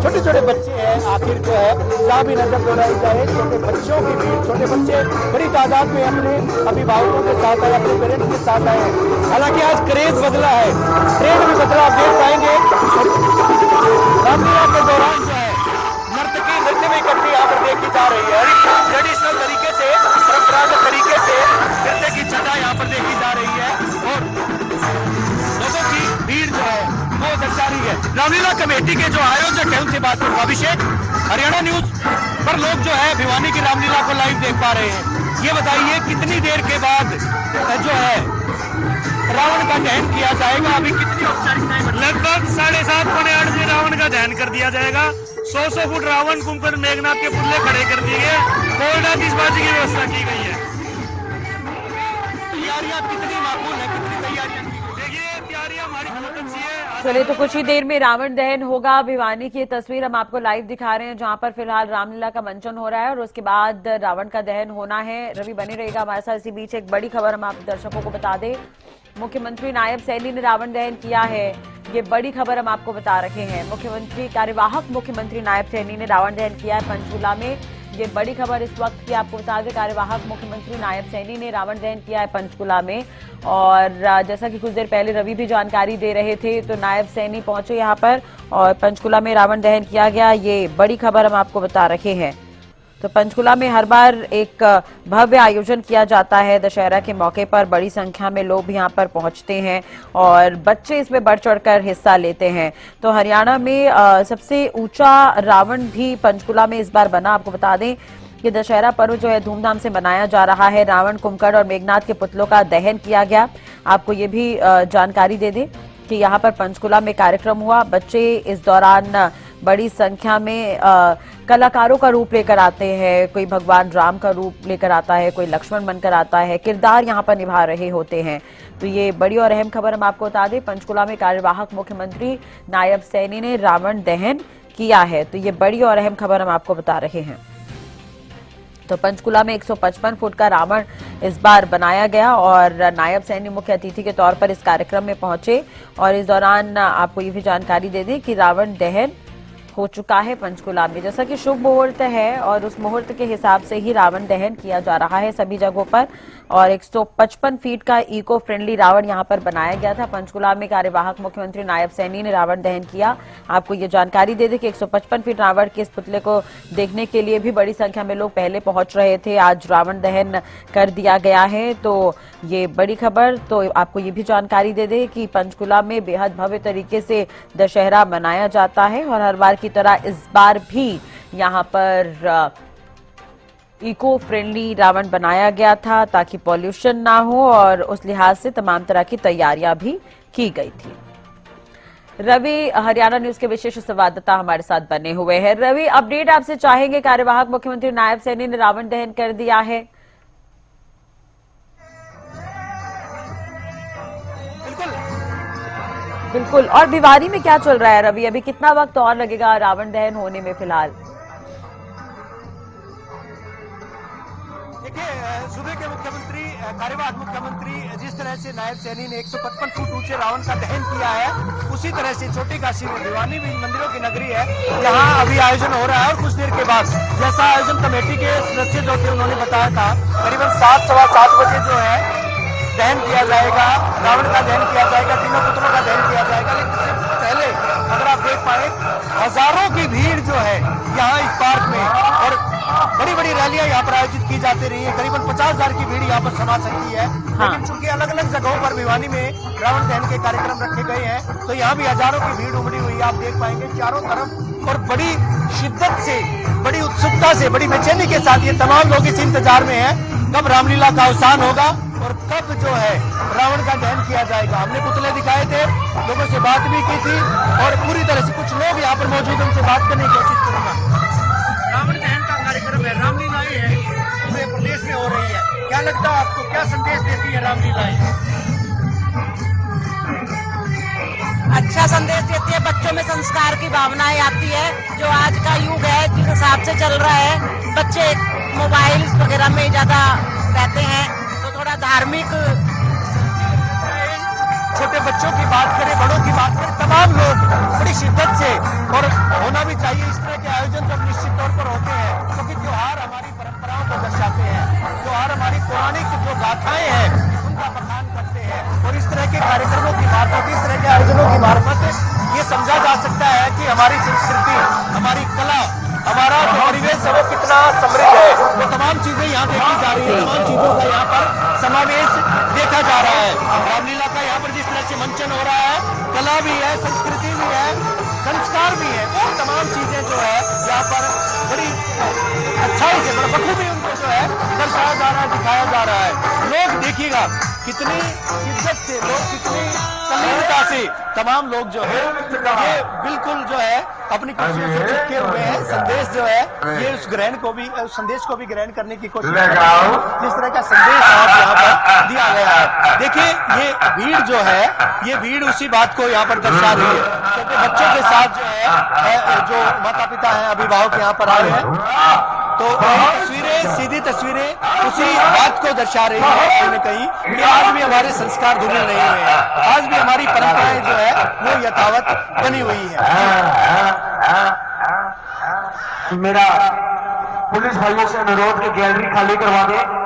छोटे छोटे बच्चे हैं, आखिर जो है जहाँ भी नजर दौड़ाई जाए छोटे बच्चों की भीड़, छोटे बच्चे बड़ी तादाद में अपने अभिभावकों के साथ आए, अपने पेरेंट्स के साथ आए हैं। हालांकि आज क्रेज बदला है, ट्रेंड भी बदला। आप देख पाएंगे रामलीला के दौरान जो है नर्तकी नृत्य में इकट्ठी यहाँ पर देखी जा रही है। ट्रेडिशनल तरीके से, परंपरागत तरीके से नृत्य की छटा यहाँ पर देखी जा रही है और लोगों की भीड़ जो है वो दर्शा रही है। रामलीला कमेटी के जो आयोजक है उनसे बात करूंगा। अभिषेक, हरियाणा न्यूज पर लोग जो है भिवानी की रामलीला को लाइव देख पा रहे हैं। ये बताइए कितनी देर के बाद जो है रावण का दहन किया जाएगा? अभी कितनी औपचारिकताएं? लगभग 7:30 पौने 8 बजे रावण का दहन कर दिया जाएगा। 100 फुट रावण कुंभकर्ण मेघनाथ के पुतले खड़े कर दिए गए। कोयला आतिशबाजी की व्यवस्था की गई है। तैयारियां कितनी माकूल है, कितनी तैयारियां? देखिए, तैयारियां हमारी बहुत अच्छी है। चलिए, तो कुछ ही देर में रावण दहन होगा। भिवानी की तस्वीर हम आपको लाइव दिखा रहे हैं जहां पर फिलहाल रामलीला का मंचन हो रहा है और उसके बाद रावण का दहन होना है। रवि बने रहेगा हमारे साथ। इसी बीच एक बड़ी खबर हम आप दर्शकों को बता दें। मुख्यमंत्री नायब सैनी ने रावण दहन किया है, ये बड़ी खबर हम आपको बता रहे हैं। मुख्यमंत्री कार्यवाहक मुख्यमंत्री नायब सैनी ने रावण दहन किया है पंचकूला में। ये बड़ी खबर इस वक्त की आपको बता दें। कार्यवाहक मुख्यमंत्री नायब सैनी ने रावण दहन किया है पंचकूला में और जैसा कि कुछ देर पहले रवि भी जानकारी दे रहे थे तो नायब सैनी पहुंचे यहां पर और पंचकूला में रावण दहन किया गया। ये बड़ी खबर हम आपको बता रहे हैं। तो पंचकूला में हर बार एक भव्य आयोजन किया जाता है दशहरा के मौके पर। बड़ी संख्या में लोग यहाँ पर पहुंचते हैं और बच्चे इसमें बढ़ चढ़कर हिस्सा लेते हैं। तो हरियाणा में सबसे ऊंचा रावण भी पंचकूला में इस बार बना। आपको बता दें कि दशहरा पर्व जो है धूमधाम से मनाया जा रहा है। रावण, कुंभकर्ण और मेघनाथ के पुतलों का दहन किया गया। आपको ये भी जानकारी दे दें कि यहाँ पर पंचकूला में कार्यक्रम हुआ। बच्चे इस दौरान बड़ी संख्या में कलाकारों का रूप लेकर आते हैं। कोई भगवान राम का रूप लेकर आता है, कोई लक्ष्मण बनकर आता है, किरदार यहाँ पर निभा रहे होते हैं। तो ये बड़ी और अहम खबर हम आपको बता दें। पंचकूला में कार्यवाहक मुख्यमंत्री नायब सैनी ने रावण दहन किया है। तो ये बड़ी और अहम खबर हम आपको बता रहे हैं। तो पंचकूला में 155 फुट का रावण इस बार बनाया गया और नायब सैनी मुख्य अतिथि के तौर पर इस कार्यक्रम में पहुंचे और इस दौरान आपको ये भी जानकारी दे दें कि रावण दहन हो चुका है पंचकुला में। जैसा कि शुभ मुहूर्त है और उस मुहूर्त के हिसाब से ही रावण दहन किया जा रहा है सभी जगहों पर, और 155 फीट का इको फ्रेंडली रावण यहां पर बनाया गया था। पंचकुला में कार्यवाहक मुख्यमंत्री नायब सैनी ने रावण दहन किया। आपको ये जानकारी दे दें कि 155 फीट रावण के इस पुतले को देखने के लिए भी बड़ी संख्या में लोग पहले पहुंच रहे थे। आज रावण दहन कर दिया गया है, तो ये बड़ी खबर। तो आपको ये भी जानकारी दे दें कि पंचकुला में बेहद भव्य तरीके से दशहरा मनाया जाता है और हर बार की तरह इस बार भी यहाँ पर इको फ्रेंडली रावण बनाया गया था ताकि पॉल्यूशन ना हो, और उस लिहाज से तमाम तरह की तैयारियां भी की गई थी। रवि हरियाणा न्यूज के विशेष संवाददाता हमारे साथ बने हुए हैं। रवि, अपडेट आपसे चाहेंगे। कार्यवाहक मुख्यमंत्री नायब सैनी ने रावण दहन कर दिया है। बिल्कुल, और भिवानी में क्या चल रहा है रवि? अभी कितना वक्त और लगेगा रावण दहन होने में फिलहाल? देखिए, सूबे के मुख्यमंत्री, कार्यवाहक मुख्यमंत्री जिस तरह से नायब सैनी ने 155 फुट ऊंचे रावण का दहन किया है, उसी तरह से छोटी काशी में भिवानी भी मंदिरों की नगरी है, यहाँ अभी आयोजन हो रहा है। और कुछ देर के बाद जैसा आयोजन कमेटी के सदस्य जो थे उन्होंने बताया था, करीबन 7, सवा 7 बजे जो है दहन किया जाएगा, रावण का दहन किया जाएगा, तीनों पुतलों का दहन किया जाएगा। लेकिन इससे पहले अगर आप देख पाए, हजारों की भीड़ जो है यहाँ इस पार्क में, और बड़ी बड़ी रैलियां यहाँ पर आयोजित की जाती रही है। करीबन 50,000 की भीड़ यहाँ पर समा सकती है। लेकिन चूंकि अलग अलग जगहों पर भिवानी में रावण दहन के कार्यक्रम रखे गए हैं, तो यहाँ भी हजारों की भीड़ उमड़ी हुई है। आप देख पाएंगे चारों तरफ, और बड़ी शिद्दत से, बड़ी उत्सुकता से, बड़ी बेचैनी के साथ ये तमाम लोग इस इंतजार में हैं कब रामलीला का अवसान होगा और कब जो है रावण का दहन किया जाएगा। हमने पुतले दिखाए थे, लोगों से बात भी की थी, और पूरी तरह से कुछ लोग यहाँ पर मौजूद, उनसे बात करने की कोशिश करूंगा। रावण दहन का कार्यक्रम है, रामलीलाएं है, पूरे प्रदेश में हो रही है। क्या लगता है आपको, क्या संदेश देती है रामलीलाएं? अच्छा संदेश देती है, बच्चों में संस्कार की भावनाएं आती है। जो आज का युग है जिस हिसाब से चल रहा है, बच्चे मोबाइल वगैरह में ज्यादा रहते हैं, तो थोड़ा धार्मिक, छोटे बच्चों की बात करें, बड़ों की बात करें, तमाम लोग बड़ी शिद्दत से, और होना भी चाहिए इस तरह के आयोजन जब निश्चित तौर पर होते हैं, क्योंकि त्योहार हमारी परंपराओं को दर्शाते हैं, त्योहार हमारी पौराणिक जो गाथाएं हैं उनका बखान करते हैं। और इस तरह के कार्यक्रमों की मार्फत, इस तरह के आयोजनों की मार्फत ये समझा जा सकता है कि हमारी संस्कृति, हमारी कला, हमारा जो परिवेश है वो कितना समृद्ध है। वो तमाम चीजें यहाँ देखी जा रही है, तमाम चीजों का यहाँ पर समावेश देखा जा रहा है। रामलीला का यहाँ पर जिस तरह से मंचन हो रहा है, कला भी है, संस्कृति भी है, संस्कार भी है, वो तमाम चीजें जो है यहाँ पर बड़ी अच्छाई से, बड़ा बखूबी उनको जो है दर्शाया जा रहा है, दिखाया जा रहा है। लोग देखिएगा कितनी शिद्दत से, लोग कितनी संलीनता से, तमाम लोग जो है ये बिल्कुल जो है अपनी कुर्सियों से चिपके हुए हैं। संदेश जो है ये उस ग्रहण को भी, उस संदेश को भी ग्रहण करने की कोशिश कर रहे हैं, जिस तरह का संदेश आज यहाँ पर दिया गया है। देखिए, ये भीड़ जो है, ये भीड़ उसी बात को यहाँ पर दर्शा रही है। छोटे बच्चों के साथ जो है, जो माता पिता हैं, अभिभावक यहाँ पर आए हैं, तो तस्वीरें, सीधी तस्वीरें उसी बात को दर्शा रही है कहीं न कहीं कि आज भी हमारे संस्कार धूमिल नहीं हुए हैं, आज भी हमारी परंपराएं जो है वो यथावत बनी हुई है। मेरा पुलिस भाइयों से अनुरोध कि गैलरी खाली करवा दें।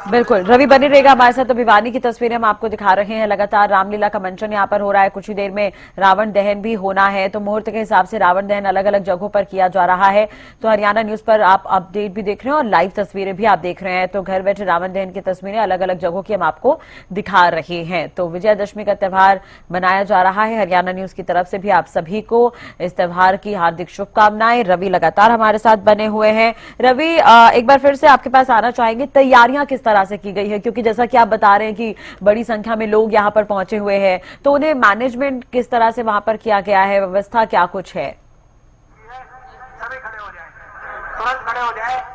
बिल्कुल, रवि बने रहेगा हमारे साथ। तो भिवानी की तस्वीरें हम आपको दिखा रहे हैं। लगातार रामलीला का मंचन यहाँ पर हो रहा है, कुछ ही देर में रावण दहन भी होना है, तो मुहूर्त के हिसाब से रावण दहन अलग अलग जगहों पर किया जा रहा है। तो हरियाणा न्यूज पर आप अपडेट भी देख रहे हैं और लाइव तस्वीरें भी आप देख रहे हैं। तो घर बैठे रावण दहन की तस्वीरें अलग अलग जगहों की हम आपको दिखा रहे हैं। तो विजयादशमी का त्यौहार मनाया जा रहा है। हरियाणा न्यूज की तरफ से भी आप सभी को इस त्यौहार की हार्दिक शुभकामनाएं। रवि लगातार हमारे साथ बने हुए हैं। रवि, एक बार फिर से आपके पास आना चाहेंगे, तैयारियां किस तरह से की गई है, क्योंकि जैसा कि आप बता रहे हैं कि बड़ी संख्या में लोग यहां पर पहुंचे हुए हैं, तो उन्हें मैनेजमेंट किस तरह से वहां पर किया गया है, व्यवस्था क्या कुछ है?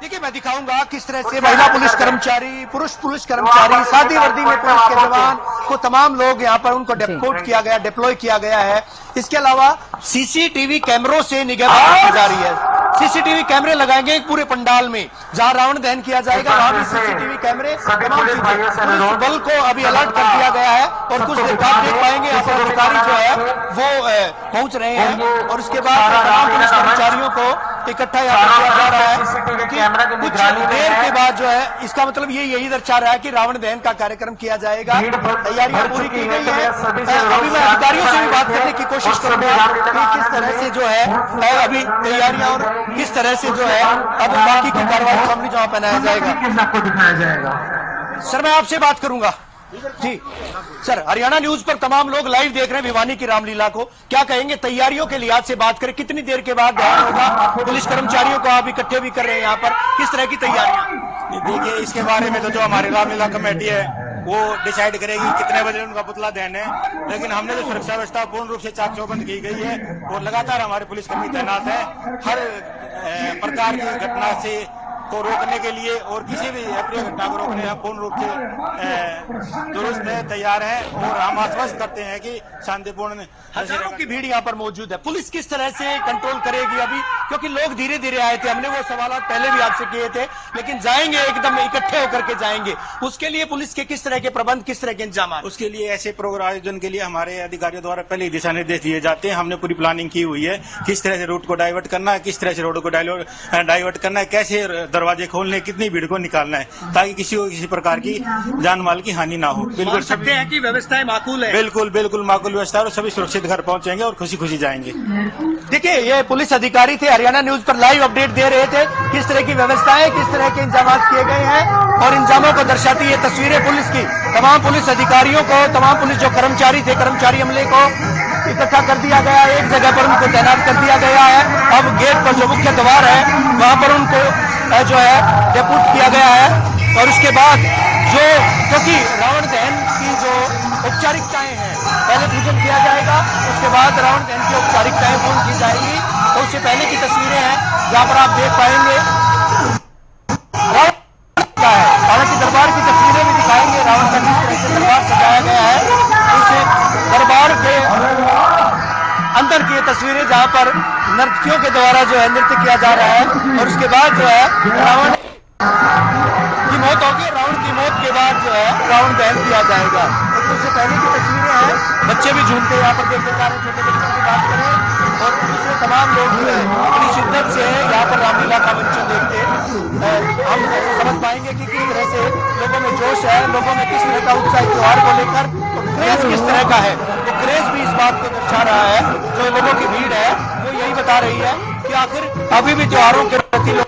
देखिए, मैं दिखाऊंगा किस तरह से महिला पुलिस कर्मचारी, पुरुष पुलिस कर्मचारी, सादी वर्दी में पुलिस के जवान को, तमाम लोग यहाँ पर उनको डेप्लोट किया गया, डिप्लॉय किया गया है। इसके अलावा सीसीटीवी कैमरों से निगरानी की जा रही है। सीसीटीवी कैमरे लगाएंगे एक पूरे पंडाल में जहां रावण दहन किया जाएगा, वहां भी सीसीटीवी कैमरे, तमाम चीजें। पुलिस बल को अभी अलर्ट कर दिया गया है और कुछ देर बाद देख पाएंगे यहाँ पर अधिकारी जो है वो पहुंच रहे हैं और उसके बाद तमाम पुलिस कर्मचारियों को इकट्ठा यहाँ पर किया जा रहा है, क्योंकि कुछ देर के बाद जो है, इसका मतलब ये यही दर्शा रहा है कि रावण दहन का कार्यक्रम किया जाएगा। तैयारियां पूरी की गई है। अभी मैं अधिकारियों से भी बात करने की कोशिश करूंगा कि किस तरह से जो है अभी तैयारियां और किस तरह से जो है अब बाकी की कार्रवाई को अमली जामा पहनाया जाएगा, आपको दिखाया जाएगा। सर मैं आपसे बात करूंगा जी। सर हरियाणा न्यूज पर तमाम लोग लाइव देख रहे हैं भिवानी की रामलीला को, क्या कहेंगे तैयारियों के लिहाज से बात करें, कितनी देर के बाद दहन होगा? पुलिस कर्मचारियों को आप इकट्ठे भी कर रहे हैं यहाँ पर, किस तरह की तैयारियां? देखिए इसके बारे में तो जो हमारी रामलीला कमेटी है वो डिसाइड करेगी कितने बजे उनका पुतला दहन है, लेकिन हमने जो सुरक्षा व्यवस्था पूर्ण रूप से चाक चौबंद की गई है और लगातार हमारे पुलिसकर्मी तैनात है हर प्रकार की घटना से को रोकने के लिए और किसी भी अप्रिय घटना को रोकने हम पूर्ण रूप से दुरुस्त है, तैयार है और हम आश्वस्त करते हैं कि शांतिपूर्ण। हजारों की भीड़ यहाँ पर मौजूद है, पुलिस किस तरह से कंट्रोल करेगी अभी, क्योंकि लोग धीरे धीरे आए थे, हमने वो सवाल पहले भी आपसे किए थे, लेकिन जाएंगे एकदम इकट्ठे होकर के जाएंगे, उसके लिए पुलिस के किस तरह के प्रबंध, किस तरह के इंतजाम? उसके लिए ऐसे प्रोग्राम आयोजन के लिए हमारे अधिकारियों द्वारा पहले ही दिशा निर्देश दिए जाते हैं, हमने पूरी प्लानिंग की हुई है किस तरह से रूट को डाइवर्ट करना है, किस तरह से रोड को डाइवर्ट करना है, कैसे दरवाजे खोलने, कितनी भीड़ को निकालना है ताकि किसी प्रकार की जान माल की हानि ना हो। बिल्कुल सकते हैं कि व्यवस्थाएं माकूल है? बिल्कुल माकूल व्यवस्था और सभी सुरक्षित घर पहुंचेंगे और खुशी खुशी जाएंगे। देखिए ये पुलिस अधिकारी थे, हरियाणा न्यूज पर लाइव अपडेट दे रहे थे किस तरह की व्यवस्थाएं, किस तरह के इंतजाम किए गए हैं और इंतजामों को दर्शाती है तस्वीरें पुलिस की। तमाम पुलिस अधिकारियों को, तमाम पुलिस जो कर्मचारी थे, कर्मचारी अमले को इकट्ठा कर दिया गया है, एक जगह पर उनको तैनात कर दिया गया है। अब गेट पर जो मुख्य द्वार है वहां पर उनको जो है डेपुट किया गया है और उसके बाद जो, क्योंकि रावण दहन की जो औपचारिकताएं हैं, पहले पूजन किया जाएगा, उसके बाद रावण दहन की औपचारिकताएं पूर्ण की जाएंगी। तो उससे पहले की तस्वीरें हैं जहां पर आप देख पाएंगे रावण का है, हालांकि दरबार की तस्वीरें भी दिखाएंगे, रावण का किस तरह से दरबार सजाया गया है, उस दरबार के अंदर की तस्वीरें जहां पर नर्तकियों के द्वारा जो है नृत्य किया जा रहा है और उसके बाद जो है रावण की मौत होगी, रावण की मौत के बाद जो है रावण दहन किया जाएगा। तो उससे पहले की तस्वीरें हैं, बच्चे भी झूमते यहाँ पर देखते जा रहे हैं, छोटे बच्चों की बात करें और दूसरे तमाम लोग जो है बड़ी शिद्दत से यहाँ पर रामलीला का मंचन देखते हम समझ पाएंगे कि किस तरह से लोगों में जोश है, लोगों में किस तरह का उत्साह त्योहार को लेकर, तो क्रेज किस तरह का है, तो क्रेज भी इस बात को दर्शा रहा है। जो लोगों की भीड़ है वो यही बता रही है कि आखिर अभी भी त्योहारों के प्रति लोग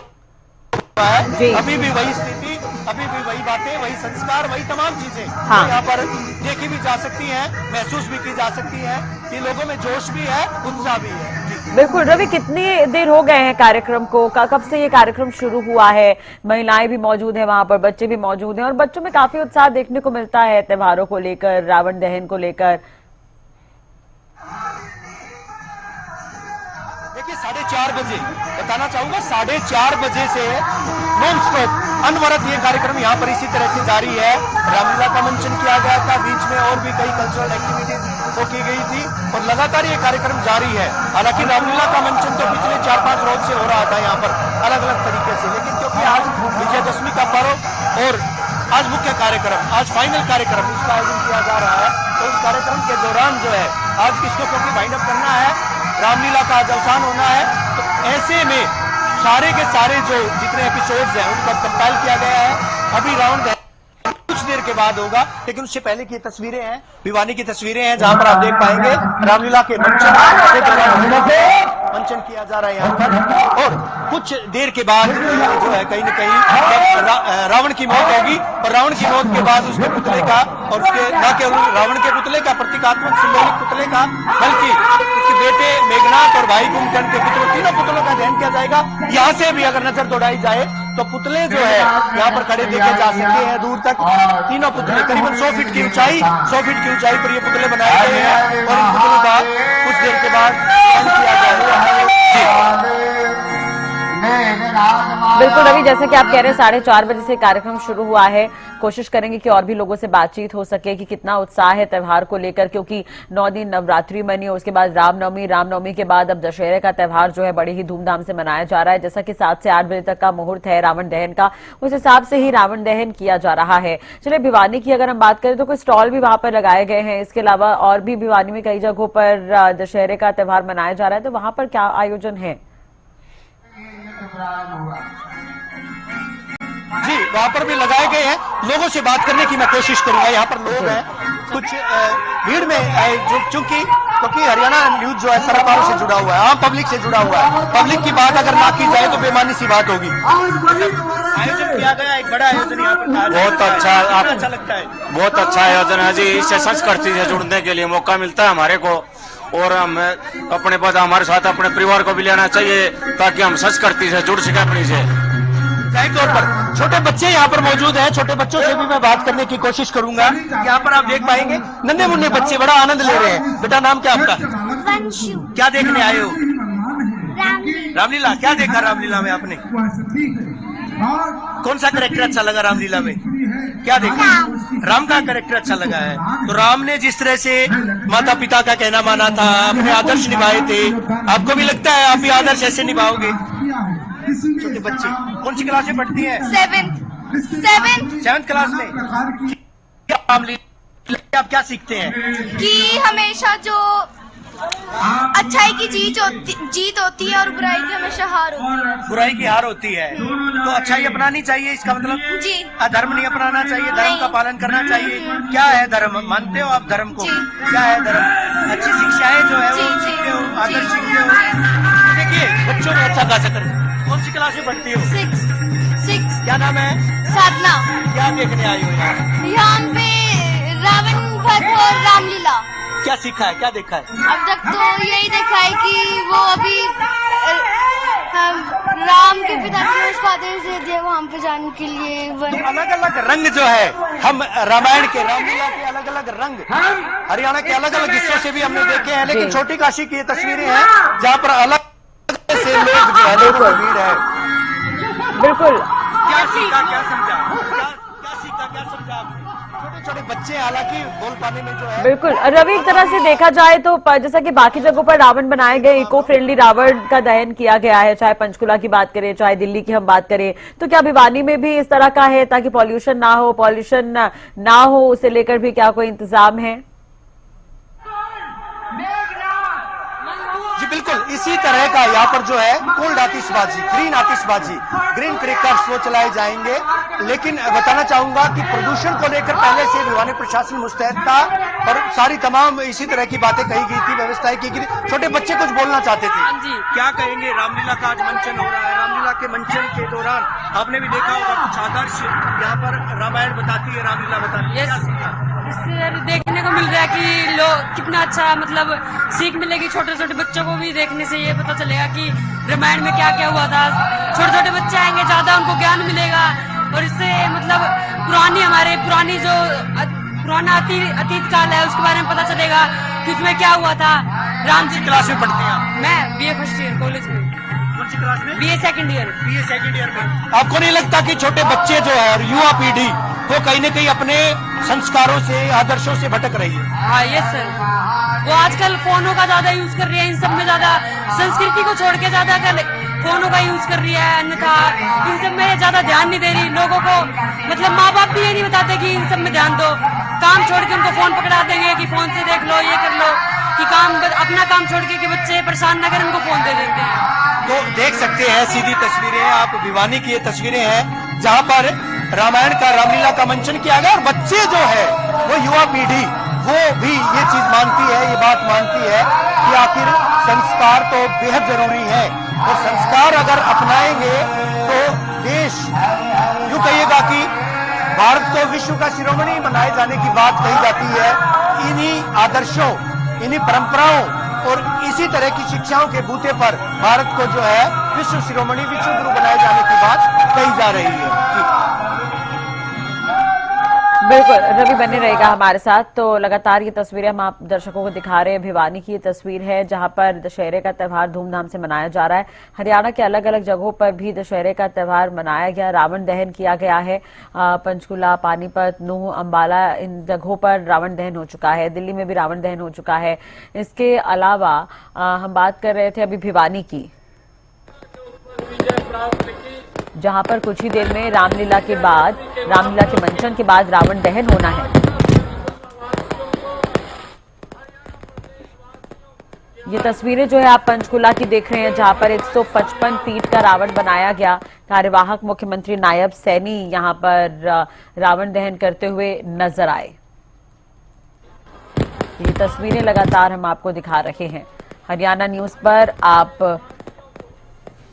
है, अभी भी वही स्थिति, अभी भी वही बातें, वही संस्कार, वही तमाम चीजें यहाँ पर देखी भी जा सकती हैं, महसूस भी की जा सकती हैं कि लोगों में जोश भी है, उत्साह भी है। बिल्कुल रवि, कितनी देर हो गए हैं कार्यक्रम को, कब से ये कार्यक्रम शुरू हुआ है? महिलाएं भी मौजूद हैं वहां पर, बच्चे भी मौजूद हैं और बच्चों में काफी उत्साह देखने को मिलता है त्योहारों को लेकर, रावण दहन को लेकर। देखिए 4:30 बजे, बताना चाहूंगा 4:30 बजे से नॉन स्टॉप अनवरत ये कार्यक्रम यहाँ पर इसी तरह से जारी है। रामलीला का मंचन किया गया था, बीच में और भी कई कल्चरल एक्टिविटीज तो की गई थी और लगातार ये कार्यक्रम जारी है। हालांकि रामलीला का मंचन तो पिछले 4-5 रोज से हो रहा था यहाँ पर अलग अलग तरीके से, लेकिन क्योंकि आज विजयदशमी का पर्व और आज मुख्य कार्यक्रम, आज फाइनल कार्यक्रम उसका आयोजन किया जा रहा है, तो उस कार्यक्रम के दौरान जो है आज किसको क्योंकि वाइंड अप करना है, रामलीला का आज अवसान होना है, तो ऐसे में सारे के सारे जो जितने एपिसोड्स हैं उनको कंपाइल किया गया है। अभी रावण दहन कुछ देर के बाद होगा, लेकिन उससे पहले की तस्वीरें हैं, भिवानी की तस्वीरें हैं जहां पर आप देख पाएंगे रामलीला के मंचन के दौरान मंचन किया जा रहा है यहाँ पर और कुछ देर के बाद जो है कहीं न कहीं रावण की मौत होगी और रावण की मौत के बाद उसके पुतले का और उसके न केवल रावण के पुतले का, प्रतीकात्मक सिंबॉलिक पुतले का, बल्कि उसके बेटे मेघनाथ और भाई कुंभकर्ण के पुतलों, तीनों पुतलों का दहन किया जाएगा। यहाँ से भी अगर नजर दौड़ाई जाए तो पुतले जो है यहाँ पर खड़े देखे जा सकते हैं दूर तक, तीनों पुतले करीबन 100 फीट की ऊंचाई पर ये पुतले बनाए गए हैं और इन पुतलों का कुछ देर के बाद दहन किया जाएगा। बिल्कुल रवि, रवि, जैसे कि आप कह रहे हैं 4:30 बजे से कार्यक्रम शुरू हुआ है, कोशिश करेंगे कि और भी लोगों से बातचीत हो सके कि कितना उत्साह है त्योहार को लेकर, क्योंकि 9 दिन नवरात्रि मनी, उसके बाद रामनवमी के बाद अब दशहरे का त्योहार जो है बड़ी ही धूमधाम से मनाया जा रहा है। जैसा कि 7 से 8 बजे तक का मुहूर्त है रावण दहन का, उस हिसाब से ही रावण दहन किया जा रहा है। चलिए, भिवानी की अगर हम बात करें तो कुछ स्टॉल भी वहां पर लगाए गए हैं। इसके अलावा और भी भिवानी में कई जगहों पर दशहरे का त्योहार मनाया जा रहा है, तो वहां पर क्या आयोजन है? जी, वहां पर भी लगाए गए हैं। लोगों से बात करने की मैं कोशिश करूंगा। यहाँ पर लोग हैं, कुछ भीड़ में क्योंकि हरियाणा न्यूज जो है सरकारों से जुड़ा हुआ है, आम पब्लिक से जुड़ा हुआ है। पब्लिक की बात अगर ना की जाए तो बेमानी सी बात होगी। आयोजन किया गया, एक बड़ा आयोजन यहाँ पर बहुत अच्छा लगता है। बहुत अच्छा आयोजन है जी। इससे संस्कृति से जुड़ने के लिए मौका मिलता है हमारे को, और हम अपने बाद हमारे साथ अपने परिवार को भी लेना चाहिए ताकि हम संस्कृति से जुड़ सके अपनी से। जाहिर तौर पर छोटे बच्चे यहाँ पर मौजूद हैं, छोटे बच्चों से भी मैं बात करने की कोशिश करूंगा। यहाँ पर आप देख पाएंगे नन्हे मुन्ने बच्चे बड़ा आनंद ले रहे हैं। बेटा, नाम क्या आपका? वंशु। क्या देखने आए हो? रामलीला। रामलीला। क्या देखा रामलीला में आपने? कौन सा कैरेक्टर अच्छा लगा रामलीला में? क्या देखा? राम का कैरेक्टर अच्छा लगा है। तो राम ने जिस तरह से माता पिता का कहना माना था, अपने आदर्श निभाए थे, आपको भी लगता है आप भी आदर्श ऐसे निभाओगे? छोटे बच्चे कौन सी क्लास में पढ़ती हैं? 7th क्लास में। क्या रामलीला आप क्या सीखते हैं? कि हमेशा जो अच्छाई की जीत होती है और बुराई की हमेशा हार होती है। बुराई की हार होती है, तो अच्छाई अपनानी चाहिए, इसका मतलब? जी। अधर्म नहीं अपनाना चाहिए, धर्म का पालन करना चाहिए। क्या है धर्म? मानते हो आप धर्म को? क्या है धर्म? अच्छी शिक्षाएं जो है वो सीखते हो, आदर्श सीखते हो। देखिए, बच्चों में अच्छा खासा कर। कौन सी क्लास में पढ़ती हो? 6। क्या नाम है? साधना। क्या देखने आई हो यहाँ पे रावण वध और रामलीला। क्या सीखा है, क्या देखा है? अब तक तो यही देखा है कि वो अभी राम के पिता ने उसको आदेश दे दिया वहाँ पे जाने के लिए। तो अलग अलग रंग जो है, हम रामायण के, रामलीला के अलग अलग रंग हरियाणा के अलग अलग हिस्सों से भी हमने देखे हैं, लेकिन छोटी काशी की ये तस्वीरें हैं जहाँ पर अलग से लोग जो है, लोगों की भीड़ है। बिल्कुल। क्या सीखा, क्या समझा? क्या सीखा, क्या समझा आपने? छोटे छोटे बच्चे हालांकि बोल पाने में जो है। बिल्कुल रवि, एक तरह से देखा जाए तो जैसा कि बाकी जगहों पर रावण बनाए गए, इको फ्रेंडली रावण का दहन किया गया है, चाहे पंचकुला की बात करें, चाहे दिल्ली की हम बात करें, तो क्या भिवानी में भी इस तरह का है ताकि पॉल्यूशन ना हो उसे लेकर भी क्या कोई इंतजाम है? जी बिल्कुल, इसी तरह का यहाँ पर जो है कोल्ड आतिशबाजी, ग्रीन आतिशबाजी, ग्रीन क्रैकर्स वो चलाए जाएंगे। लेकिन बताना चाहूंगा कि प्रदूषण को लेकर पहले से भिवानी प्रशासन मुस्तैद था और सारी तमाम इसी तरह की बातें कही गई थी, व्यवस्थाएं की गई। छोटे बच्चे कुछ बोलना चाहते थे। जी, क्या कहेंगे? रामलीला का आज मंचन हो रहा है। रामलीला के मंचन के दौरान आपने भी देखा होगा कुछ आदर्श यहाँ पर रामायण बताती है, रामलीला बताती है। क्या सीखा? इससे देखने को मिल रहा है कि लोग कितना अच्छा, मतलब सीख मिलेगी। छोटे छोटे बच्चों को भी देखने से ये पता चलेगा कि रामायण में क्या क्या हुआ था। छोटे छोटे बच्चे आएंगे, ज्यादा उनको ज्ञान मिलेगा और इससे मतलब पुरानी जो पुराना अतीत काल है उसके बारे में पता चलेगा कि उसमें क्या हुआ था। राम जी क्लास में पढ़ते हैं? मैं BA फर्स्ट ईयर कॉलेज में। कौन सी क्लास में? BA second year. BA second year में। आपको नहीं लगता कि छोटे बच्चे जो है और युवा पीढ़ी वो कहीं न कहीं अपने संस्कारों से, आदर्शों से भटक रही है? हाँ, यस सर। वो आजकल फोनों का ज्यादा यूज कर रही है, इन सब में ज्यादा संस्कृति को छोड़ के ज्यादा फोनों का यूज कर रही है, अन्यथा इन सब में ज्यादा ध्यान नहीं दे रही। लोगों को मतलब माँ बाप भी ये नहीं बताते कि इन सब में ध्यान दो, काम छोड़ के उनको फोन पकड़ा देंगे कि फोन से देख लो, ये कर लो, कि अपना काम छोड़ के कि बच्चे परेशान न करें उनको फोन दे देते हैं। तो देख सकते हैं सीधी तस्वीरें, आप भिवानी की ये तस्वीरें हैं जहाँ पर रामायण का, रामलीला का मंचन किया गया और बच्चे जो है वो युवा पीढ़ी वो भी ये चीज मानती है, ये बात मानती है कि आखिर संस्कार तो बेहद जरूरी है और संस्कार अगर अपनाएंगे तो देश, यूं कहिएगा कि भारत को विश्व का शिरोमणि बनाए जाने की बात कही जाती है। इन्हीं आदर्शों, इन्हीं परंपराओं और इसी तरह की शिक्षाओं के बूते पर भारत को जो है विश्व शिरोमणि, विश्व गुरु बनाए जाने की बात कही जा रही है। बिल्कुल, रवि बने रहेगा हमारे साथ। तो लगातार ये तस्वीरें हम आप दर्शकों को दिखा रहे हैं। भिवानी की ये तस्वीर है जहां पर दशहरे का त्यौहार धूमधाम से मनाया जा रहा है। हरियाणा के अलग अलग जगहों पर भी दशहरे का त्यौहार मनाया गया, रावण दहन किया गया है। पंचकुला, पानीपत, नूह, अंबाला, इन जगहों पर रावण दहन हो चुका है। दिल्ली में भी रावण दहन हो चुका है। इसके अलावा हम बात कर रहे थे अभी भिवानी की, जहां पर कुछ ही देर में रामलीला के मंचन के बाद रावण दहन होना है। ये तस्वीरें जो है आप पंचकुला की देख रहे हैं, जहां पर 155 फीट का रावण बनाया गया। कार्यवाहक मुख्यमंत्री नायब सैनी यहां पर रावण दहन करते हुए नजर आए। ये तस्वीरें लगातार हम आपको दिखा रहे हैं। हरियाणा न्यूज पर आप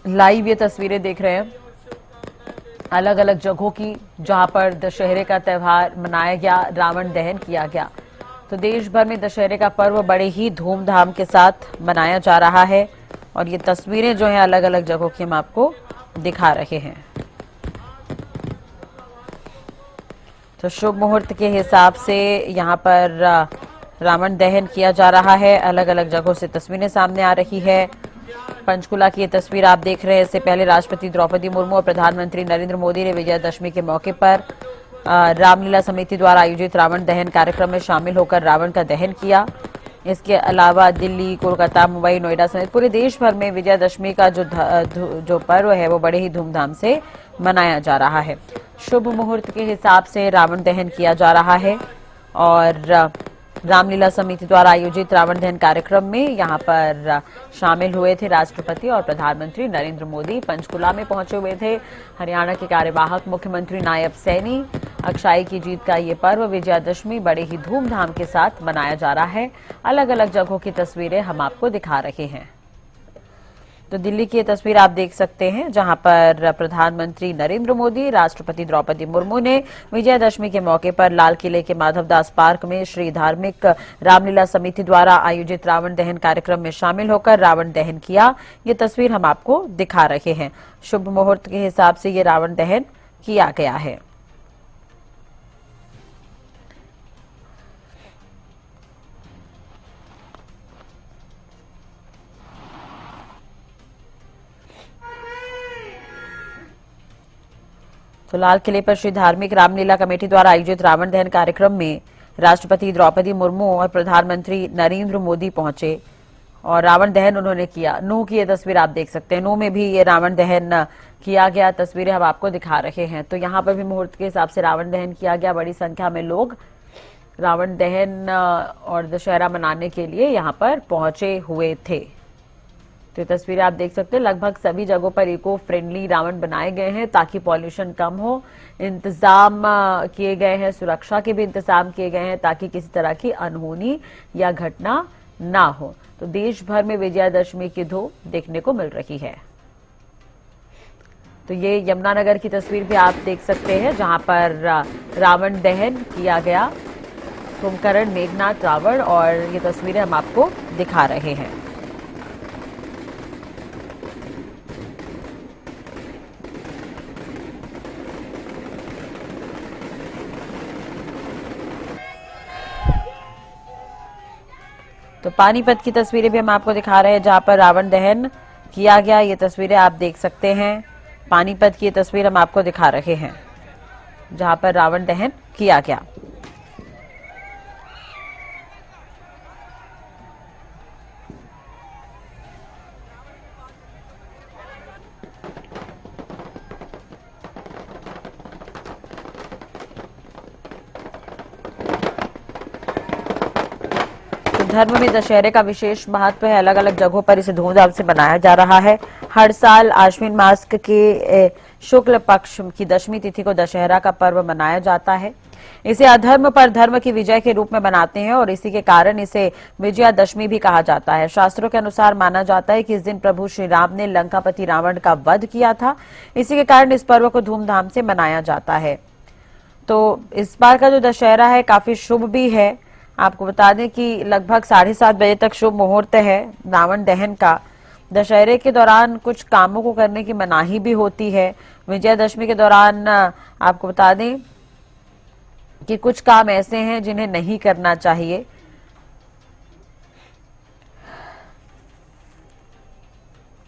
लाइव ये तस्वीरें देख रहे हैं अलग अलग जगहों की, जहां पर दशहरे का त्यौहार मनाया गया, रावण दहन किया गया। तो देश भर में दशहरे का पर्व बड़े ही धूमधाम के साथ मनाया जा रहा है और ये तस्वीरें जो हैं अलग अलग जगहों की हम आपको दिखा रहे हैं। तो शुभ मुहूर्त के हिसाब से यहाँ पर रावण दहन किया जा रहा है। अलग अलग जगहों से तस्वीरें सामने आ रही है। पंचकुला की ये तस्वीर आप देख रहे हैं। इससे पहले राष्ट्रपति द्रौपदी मुर्मू और प्रधानमंत्री नरेंद्र मोदी ने विजयादशमी के मौके पर रामलीला समिति द्वारा आयोजित रावण दहन कार्यक्रम में शामिल होकर रावण का दहन किया। इसके अलावा दिल्ली, कोलकाता, मुंबई, नोएडा समेत पूरे देश भर में विजयादशमी का जो पर्व है वो बड़े ही धूमधाम से मनाया जा रहा है। शुभ मुहूर्त के हिसाब से रावण दहन किया जा रहा है और रामलीला समिति द्वारा आयोजित रावण दहन कार्यक्रम में यहां पर शामिल हुए थे राष्ट्रपति और प्रधानमंत्री नरेंद्र मोदी। पंचकुला में पहुंचे हुए थे हरियाणा के कार्यवाहक मुख्यमंत्री नायब सैनी। अक्षय की जीत का ये पर्व विजयादशमी बड़े ही धूमधाम के साथ मनाया जा रहा है। अलग अलग जगहों की तस्वीरें हम आपको दिखा रहे हैं। तो दिल्ली की ये तस्वीर आप देख सकते हैं, जहां पर प्रधानमंत्री नरेंद्र मोदी, राष्ट्रपति द्रौपदी मुर्मू ने विजयादशमी के मौके पर लाल किले के माधवदास पार्क में श्री धार्मिक रामलीला समिति द्वारा आयोजित रावण दहन कार्यक्रम में शामिल होकर रावण दहन किया। ये तस्वीर हम आपको दिखा रहे हैं। शुभ मुहूर्त के हिसाब से ये रावण दहन किया गया है। तो लाल किले पर श्री धार्मिक रामलीला कमेटी द्वारा आयोजित रावण दहन कार्यक्रम में राष्ट्रपति द्रौपदी मुर्मू और प्रधानमंत्री नरेंद्र मोदी पहुंचे और रावण दहन उन्होंने किया। नूह की ये तस्वीर आप देख सकते हैं। नूह में भी ये रावण दहन किया गया। तस्वीरें हम आपको दिखा रहे हैं। तो यहाँ पर भी मुहूर्त के हिसाब से रावण दहन किया गया। बड़ी संख्या में लोग रावण दहन और दशहरा मनाने के लिए यहाँ पर पहुंचे हुए थे। तो तस्वीरें आप देख सकते हैं। लगभग सभी जगहों पर इको फ्रेंडली रावण बनाए गए हैं ताकि पॉल्यूशन कम हो। इंतजाम किए गए हैं, सुरक्षा के भी इंतजाम किए गए हैं ताकि किसी तरह की अनहोनी या घटना ना हो। तो देश भर में विजयादशमी की धूम देखने को मिल रही है। तो ये यमुनानगर की तस्वीर भी आप देख सकते हैं, जहां पर रावण दहन किया गया। कुंभकर्ण, मेघनाथ, रावण और ये तस्वीरें हम आपको दिखा रहे हैं। तो पानीपत की तस्वीरें भी हम आपको दिखा रहे हैं, जहां पर रावण दहन किया गया। ये तस्वीरें आप देख सकते हैं। पानीपत की तस्वीर हम आपको दिखा रहे हैं, जहां पर रावण दहन किया गया। धर्म में दशहरे का विशेष महत्व है। अलग अलग जगहों पर इसे धूमधाम से मनाया जा रहा है। हर साल आश्विन मास के शुक्ल पक्ष की दशमी तिथि को दशहरा का पर्व मनाया जाता है। इसे अधर्म पर धर्म की विजय के रूप में मनाते हैं और इसी के कारण इसे विजयादशमी भी कहा जाता है। शास्त्रों के अनुसार माना जाता है कि इस दिन प्रभु श्री राम ने लंकापति रावण का वध किया था। इसी के कारण इस पर्व को धूमधाम से मनाया जाता है। तो इस बार का जो दशहरा है काफी शुभ भी है। आपको बता दें कि लगभग 7:30 बजे तक शुभ मुहूर्त है रावण दहन का। दशहरे के दौरान कुछ कामों को करने की मनाही भी होती है। विजयादशमी के दौरान आपको बता दें कि कुछ काम ऐसे हैं जिन्हें नहीं करना चाहिए।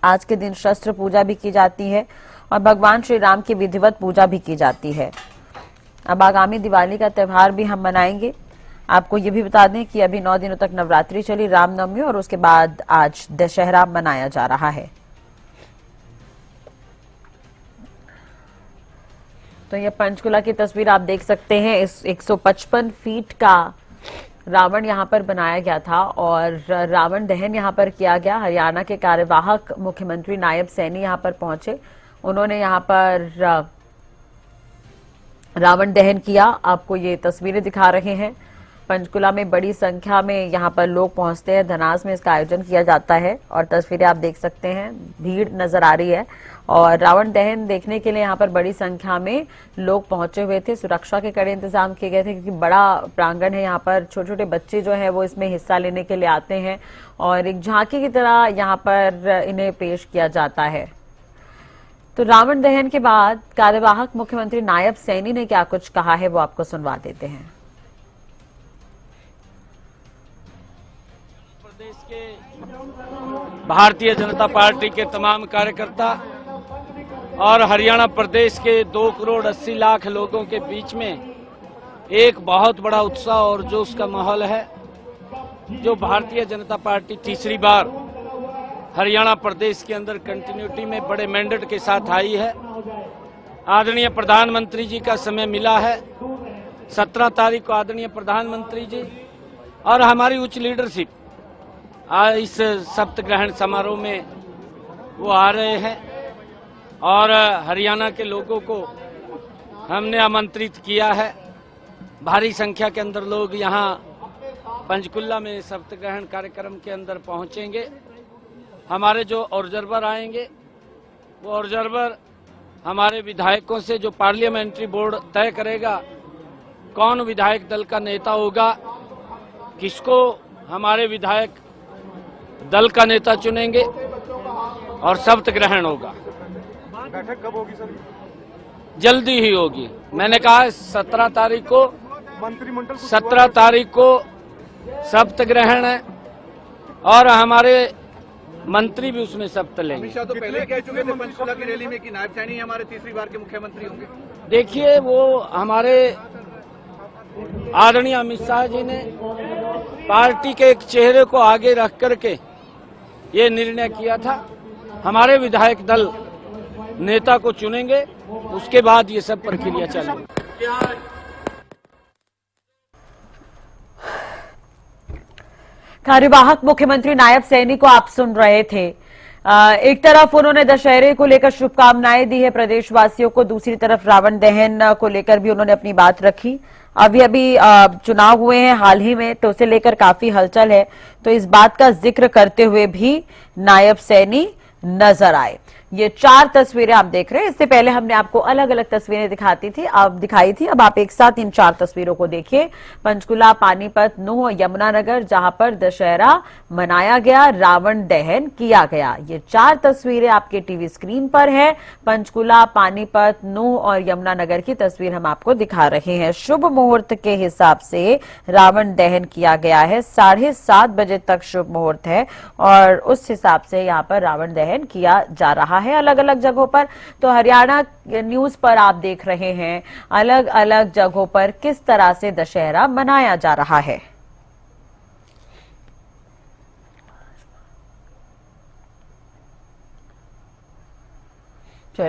आज के दिन शस्त्र पूजा भी की जाती है और भगवान श्री राम की विधिवत पूजा भी की जाती है। अब आगामी दिवाली का त्यौहार भी हम मनाएंगे। आपको ये भी बता दें कि अभी 9 दिनों तक नवरात्रि चली, रामनवमी, और उसके बाद आज दशहरा मनाया जा रहा है। तो ये पंचकुला की तस्वीर आप देख सकते हैं। इस 155 फीट का रावण यहाँ पर बनाया गया था और रावण दहन यहाँ पर किया गया। हरियाणा के कार्यवाहक मुख्यमंत्री नायब सैनी यहाँ पर पहुंचे। उन्होंने यहाँ पर रावण दहन किया। आपको ये तस्वीरें दिखा रहे हैं। पंचकुला में बड़ी संख्या में यहाँ पर लोग पहुंचते हैं। धनास में इसका आयोजन किया जाता है और तस्वीरें आप देख सकते हैं, भीड़ नजर आ रही है और रावण दहन देखने के लिए यहाँ पर बड़ी संख्या में लोग पहुंचे हुए थे। सुरक्षा के कड़े इंतजाम किए गए थे क्योंकि बड़ा प्रांगण है। यहाँ पर छोटे छोटे बच्चे जो है वो इसमें हिस्सा लेने के लिए आते हैं और एक झांकी की तरह यहाँ पर इन्हें पेश किया जाता है। तो रावण दहन के बाद कार्यवाहक मुख्यमंत्री नायब सैनी ने क्या कुछ कहा है वो आपको सुनवा देते हैं। प्रदेश के भारतीय जनता पार्टी के तमाम कार्यकर्ता और हरियाणा प्रदेश के 2 करोड़ 80 लाख लोगों के बीच में एक बहुत बड़ा उत्साह और जोश का माहौल है। जो भारतीय जनता पार्टी तीसरी बार हरियाणा प्रदेश के अंदर कंटिन्यूटी में बड़े मैंडेट के साथ आई है। आदरणीय प्रधानमंत्री जी का समय मिला है। 17 तारीख को आदरणीय प्रधानमंत्री जी और हमारी उच्च लीडरशिप इस सप्तग्रहण समारोह में वो आ रहे हैं और हरियाणा के लोगों को हमने आमंत्रित किया है। भारी संख्या के अंदर लोग यहाँ पंचकुला में सप्तग्रहण कार्यक्रम के अंदर पहुंचेंगे। हमारे जो ऑब्जर्वर आएंगे वो ऑब्जर्वर हमारे विधायकों से, जो पार्लियामेंट्री बोर्ड तय करेगा कौन विधायक दल का नेता होगा, किसको हमारे विधायक दल का नेता चुनेंगे और शपथ ग्रहण होगा। बैठक कब होगी सर? जल्दी ही होगी। मैंने कहा 17 तारीख को मंत्रिमंडल 17 तारीख को शपथ ग्रहण है और हमारे मंत्री भी उसमें शपथ लेंगे। अमित शाह तो पहले कह चुके थे पंचकुला की रैली में कि नायब सैनी हमारे तीसरी बार के मुख्यमंत्री होंगे। देखिए, वो हमारे आदरणीय अमित शाह जी ने पार्टी के एक चेहरे को आगे रख करके ये निर्णय किया था। हमारे विधायक दल नेता को चुनेंगे, उसके बाद ये सब प्रक्रिया चलेगी। कार्यवाहक मुख्यमंत्री नायब सैनी को आप सुन रहे थे। एक तरफ उन्होंने दशहरे को लेकर शुभकामनाएं दी है प्रदेशवासियों को, दूसरी तरफ रावण दहन को लेकर भी उन्होंने अपनी बात रखी। अभी चुनाव हुए हैं हाल ही में, तो उसे लेकर काफी हलचल है, तो इस बात का जिक्र करते हुए भी नायब सैनी नजर आए। ये 4 तस्वीरें आप देख रहे हैं। इससे पहले हमने आपको अलग अलग तस्वीरें दिखाई थी। अब आप एक साथ इन 4 तस्वीरों को देखिए। पंचकुला, पानीपत, नूंह, यमुनानगर, जहां पर दशहरा मनाया गया, रावण दहन किया गया। ये 4 तस्वीरें आपके टीवी स्क्रीन पर है। पंचकुला, पानीपत, नूंह और यमुनानगर की तस्वीर हम आपको दिखा रहे हैं। शुभ मुहूर्त के हिसाब से रावण दहन किया गया है। 7:30 बजे तक शुभ मुहूर्त है और उस हिसाब से यहाँ पर रावण दहन किया जा रहा है अलग अलग जगहों पर। तो हरियाणा न्यूज पर आप देख रहे हैं अलग अलग जगहों पर किस तरह से दशहरा मनाया जा रहा है।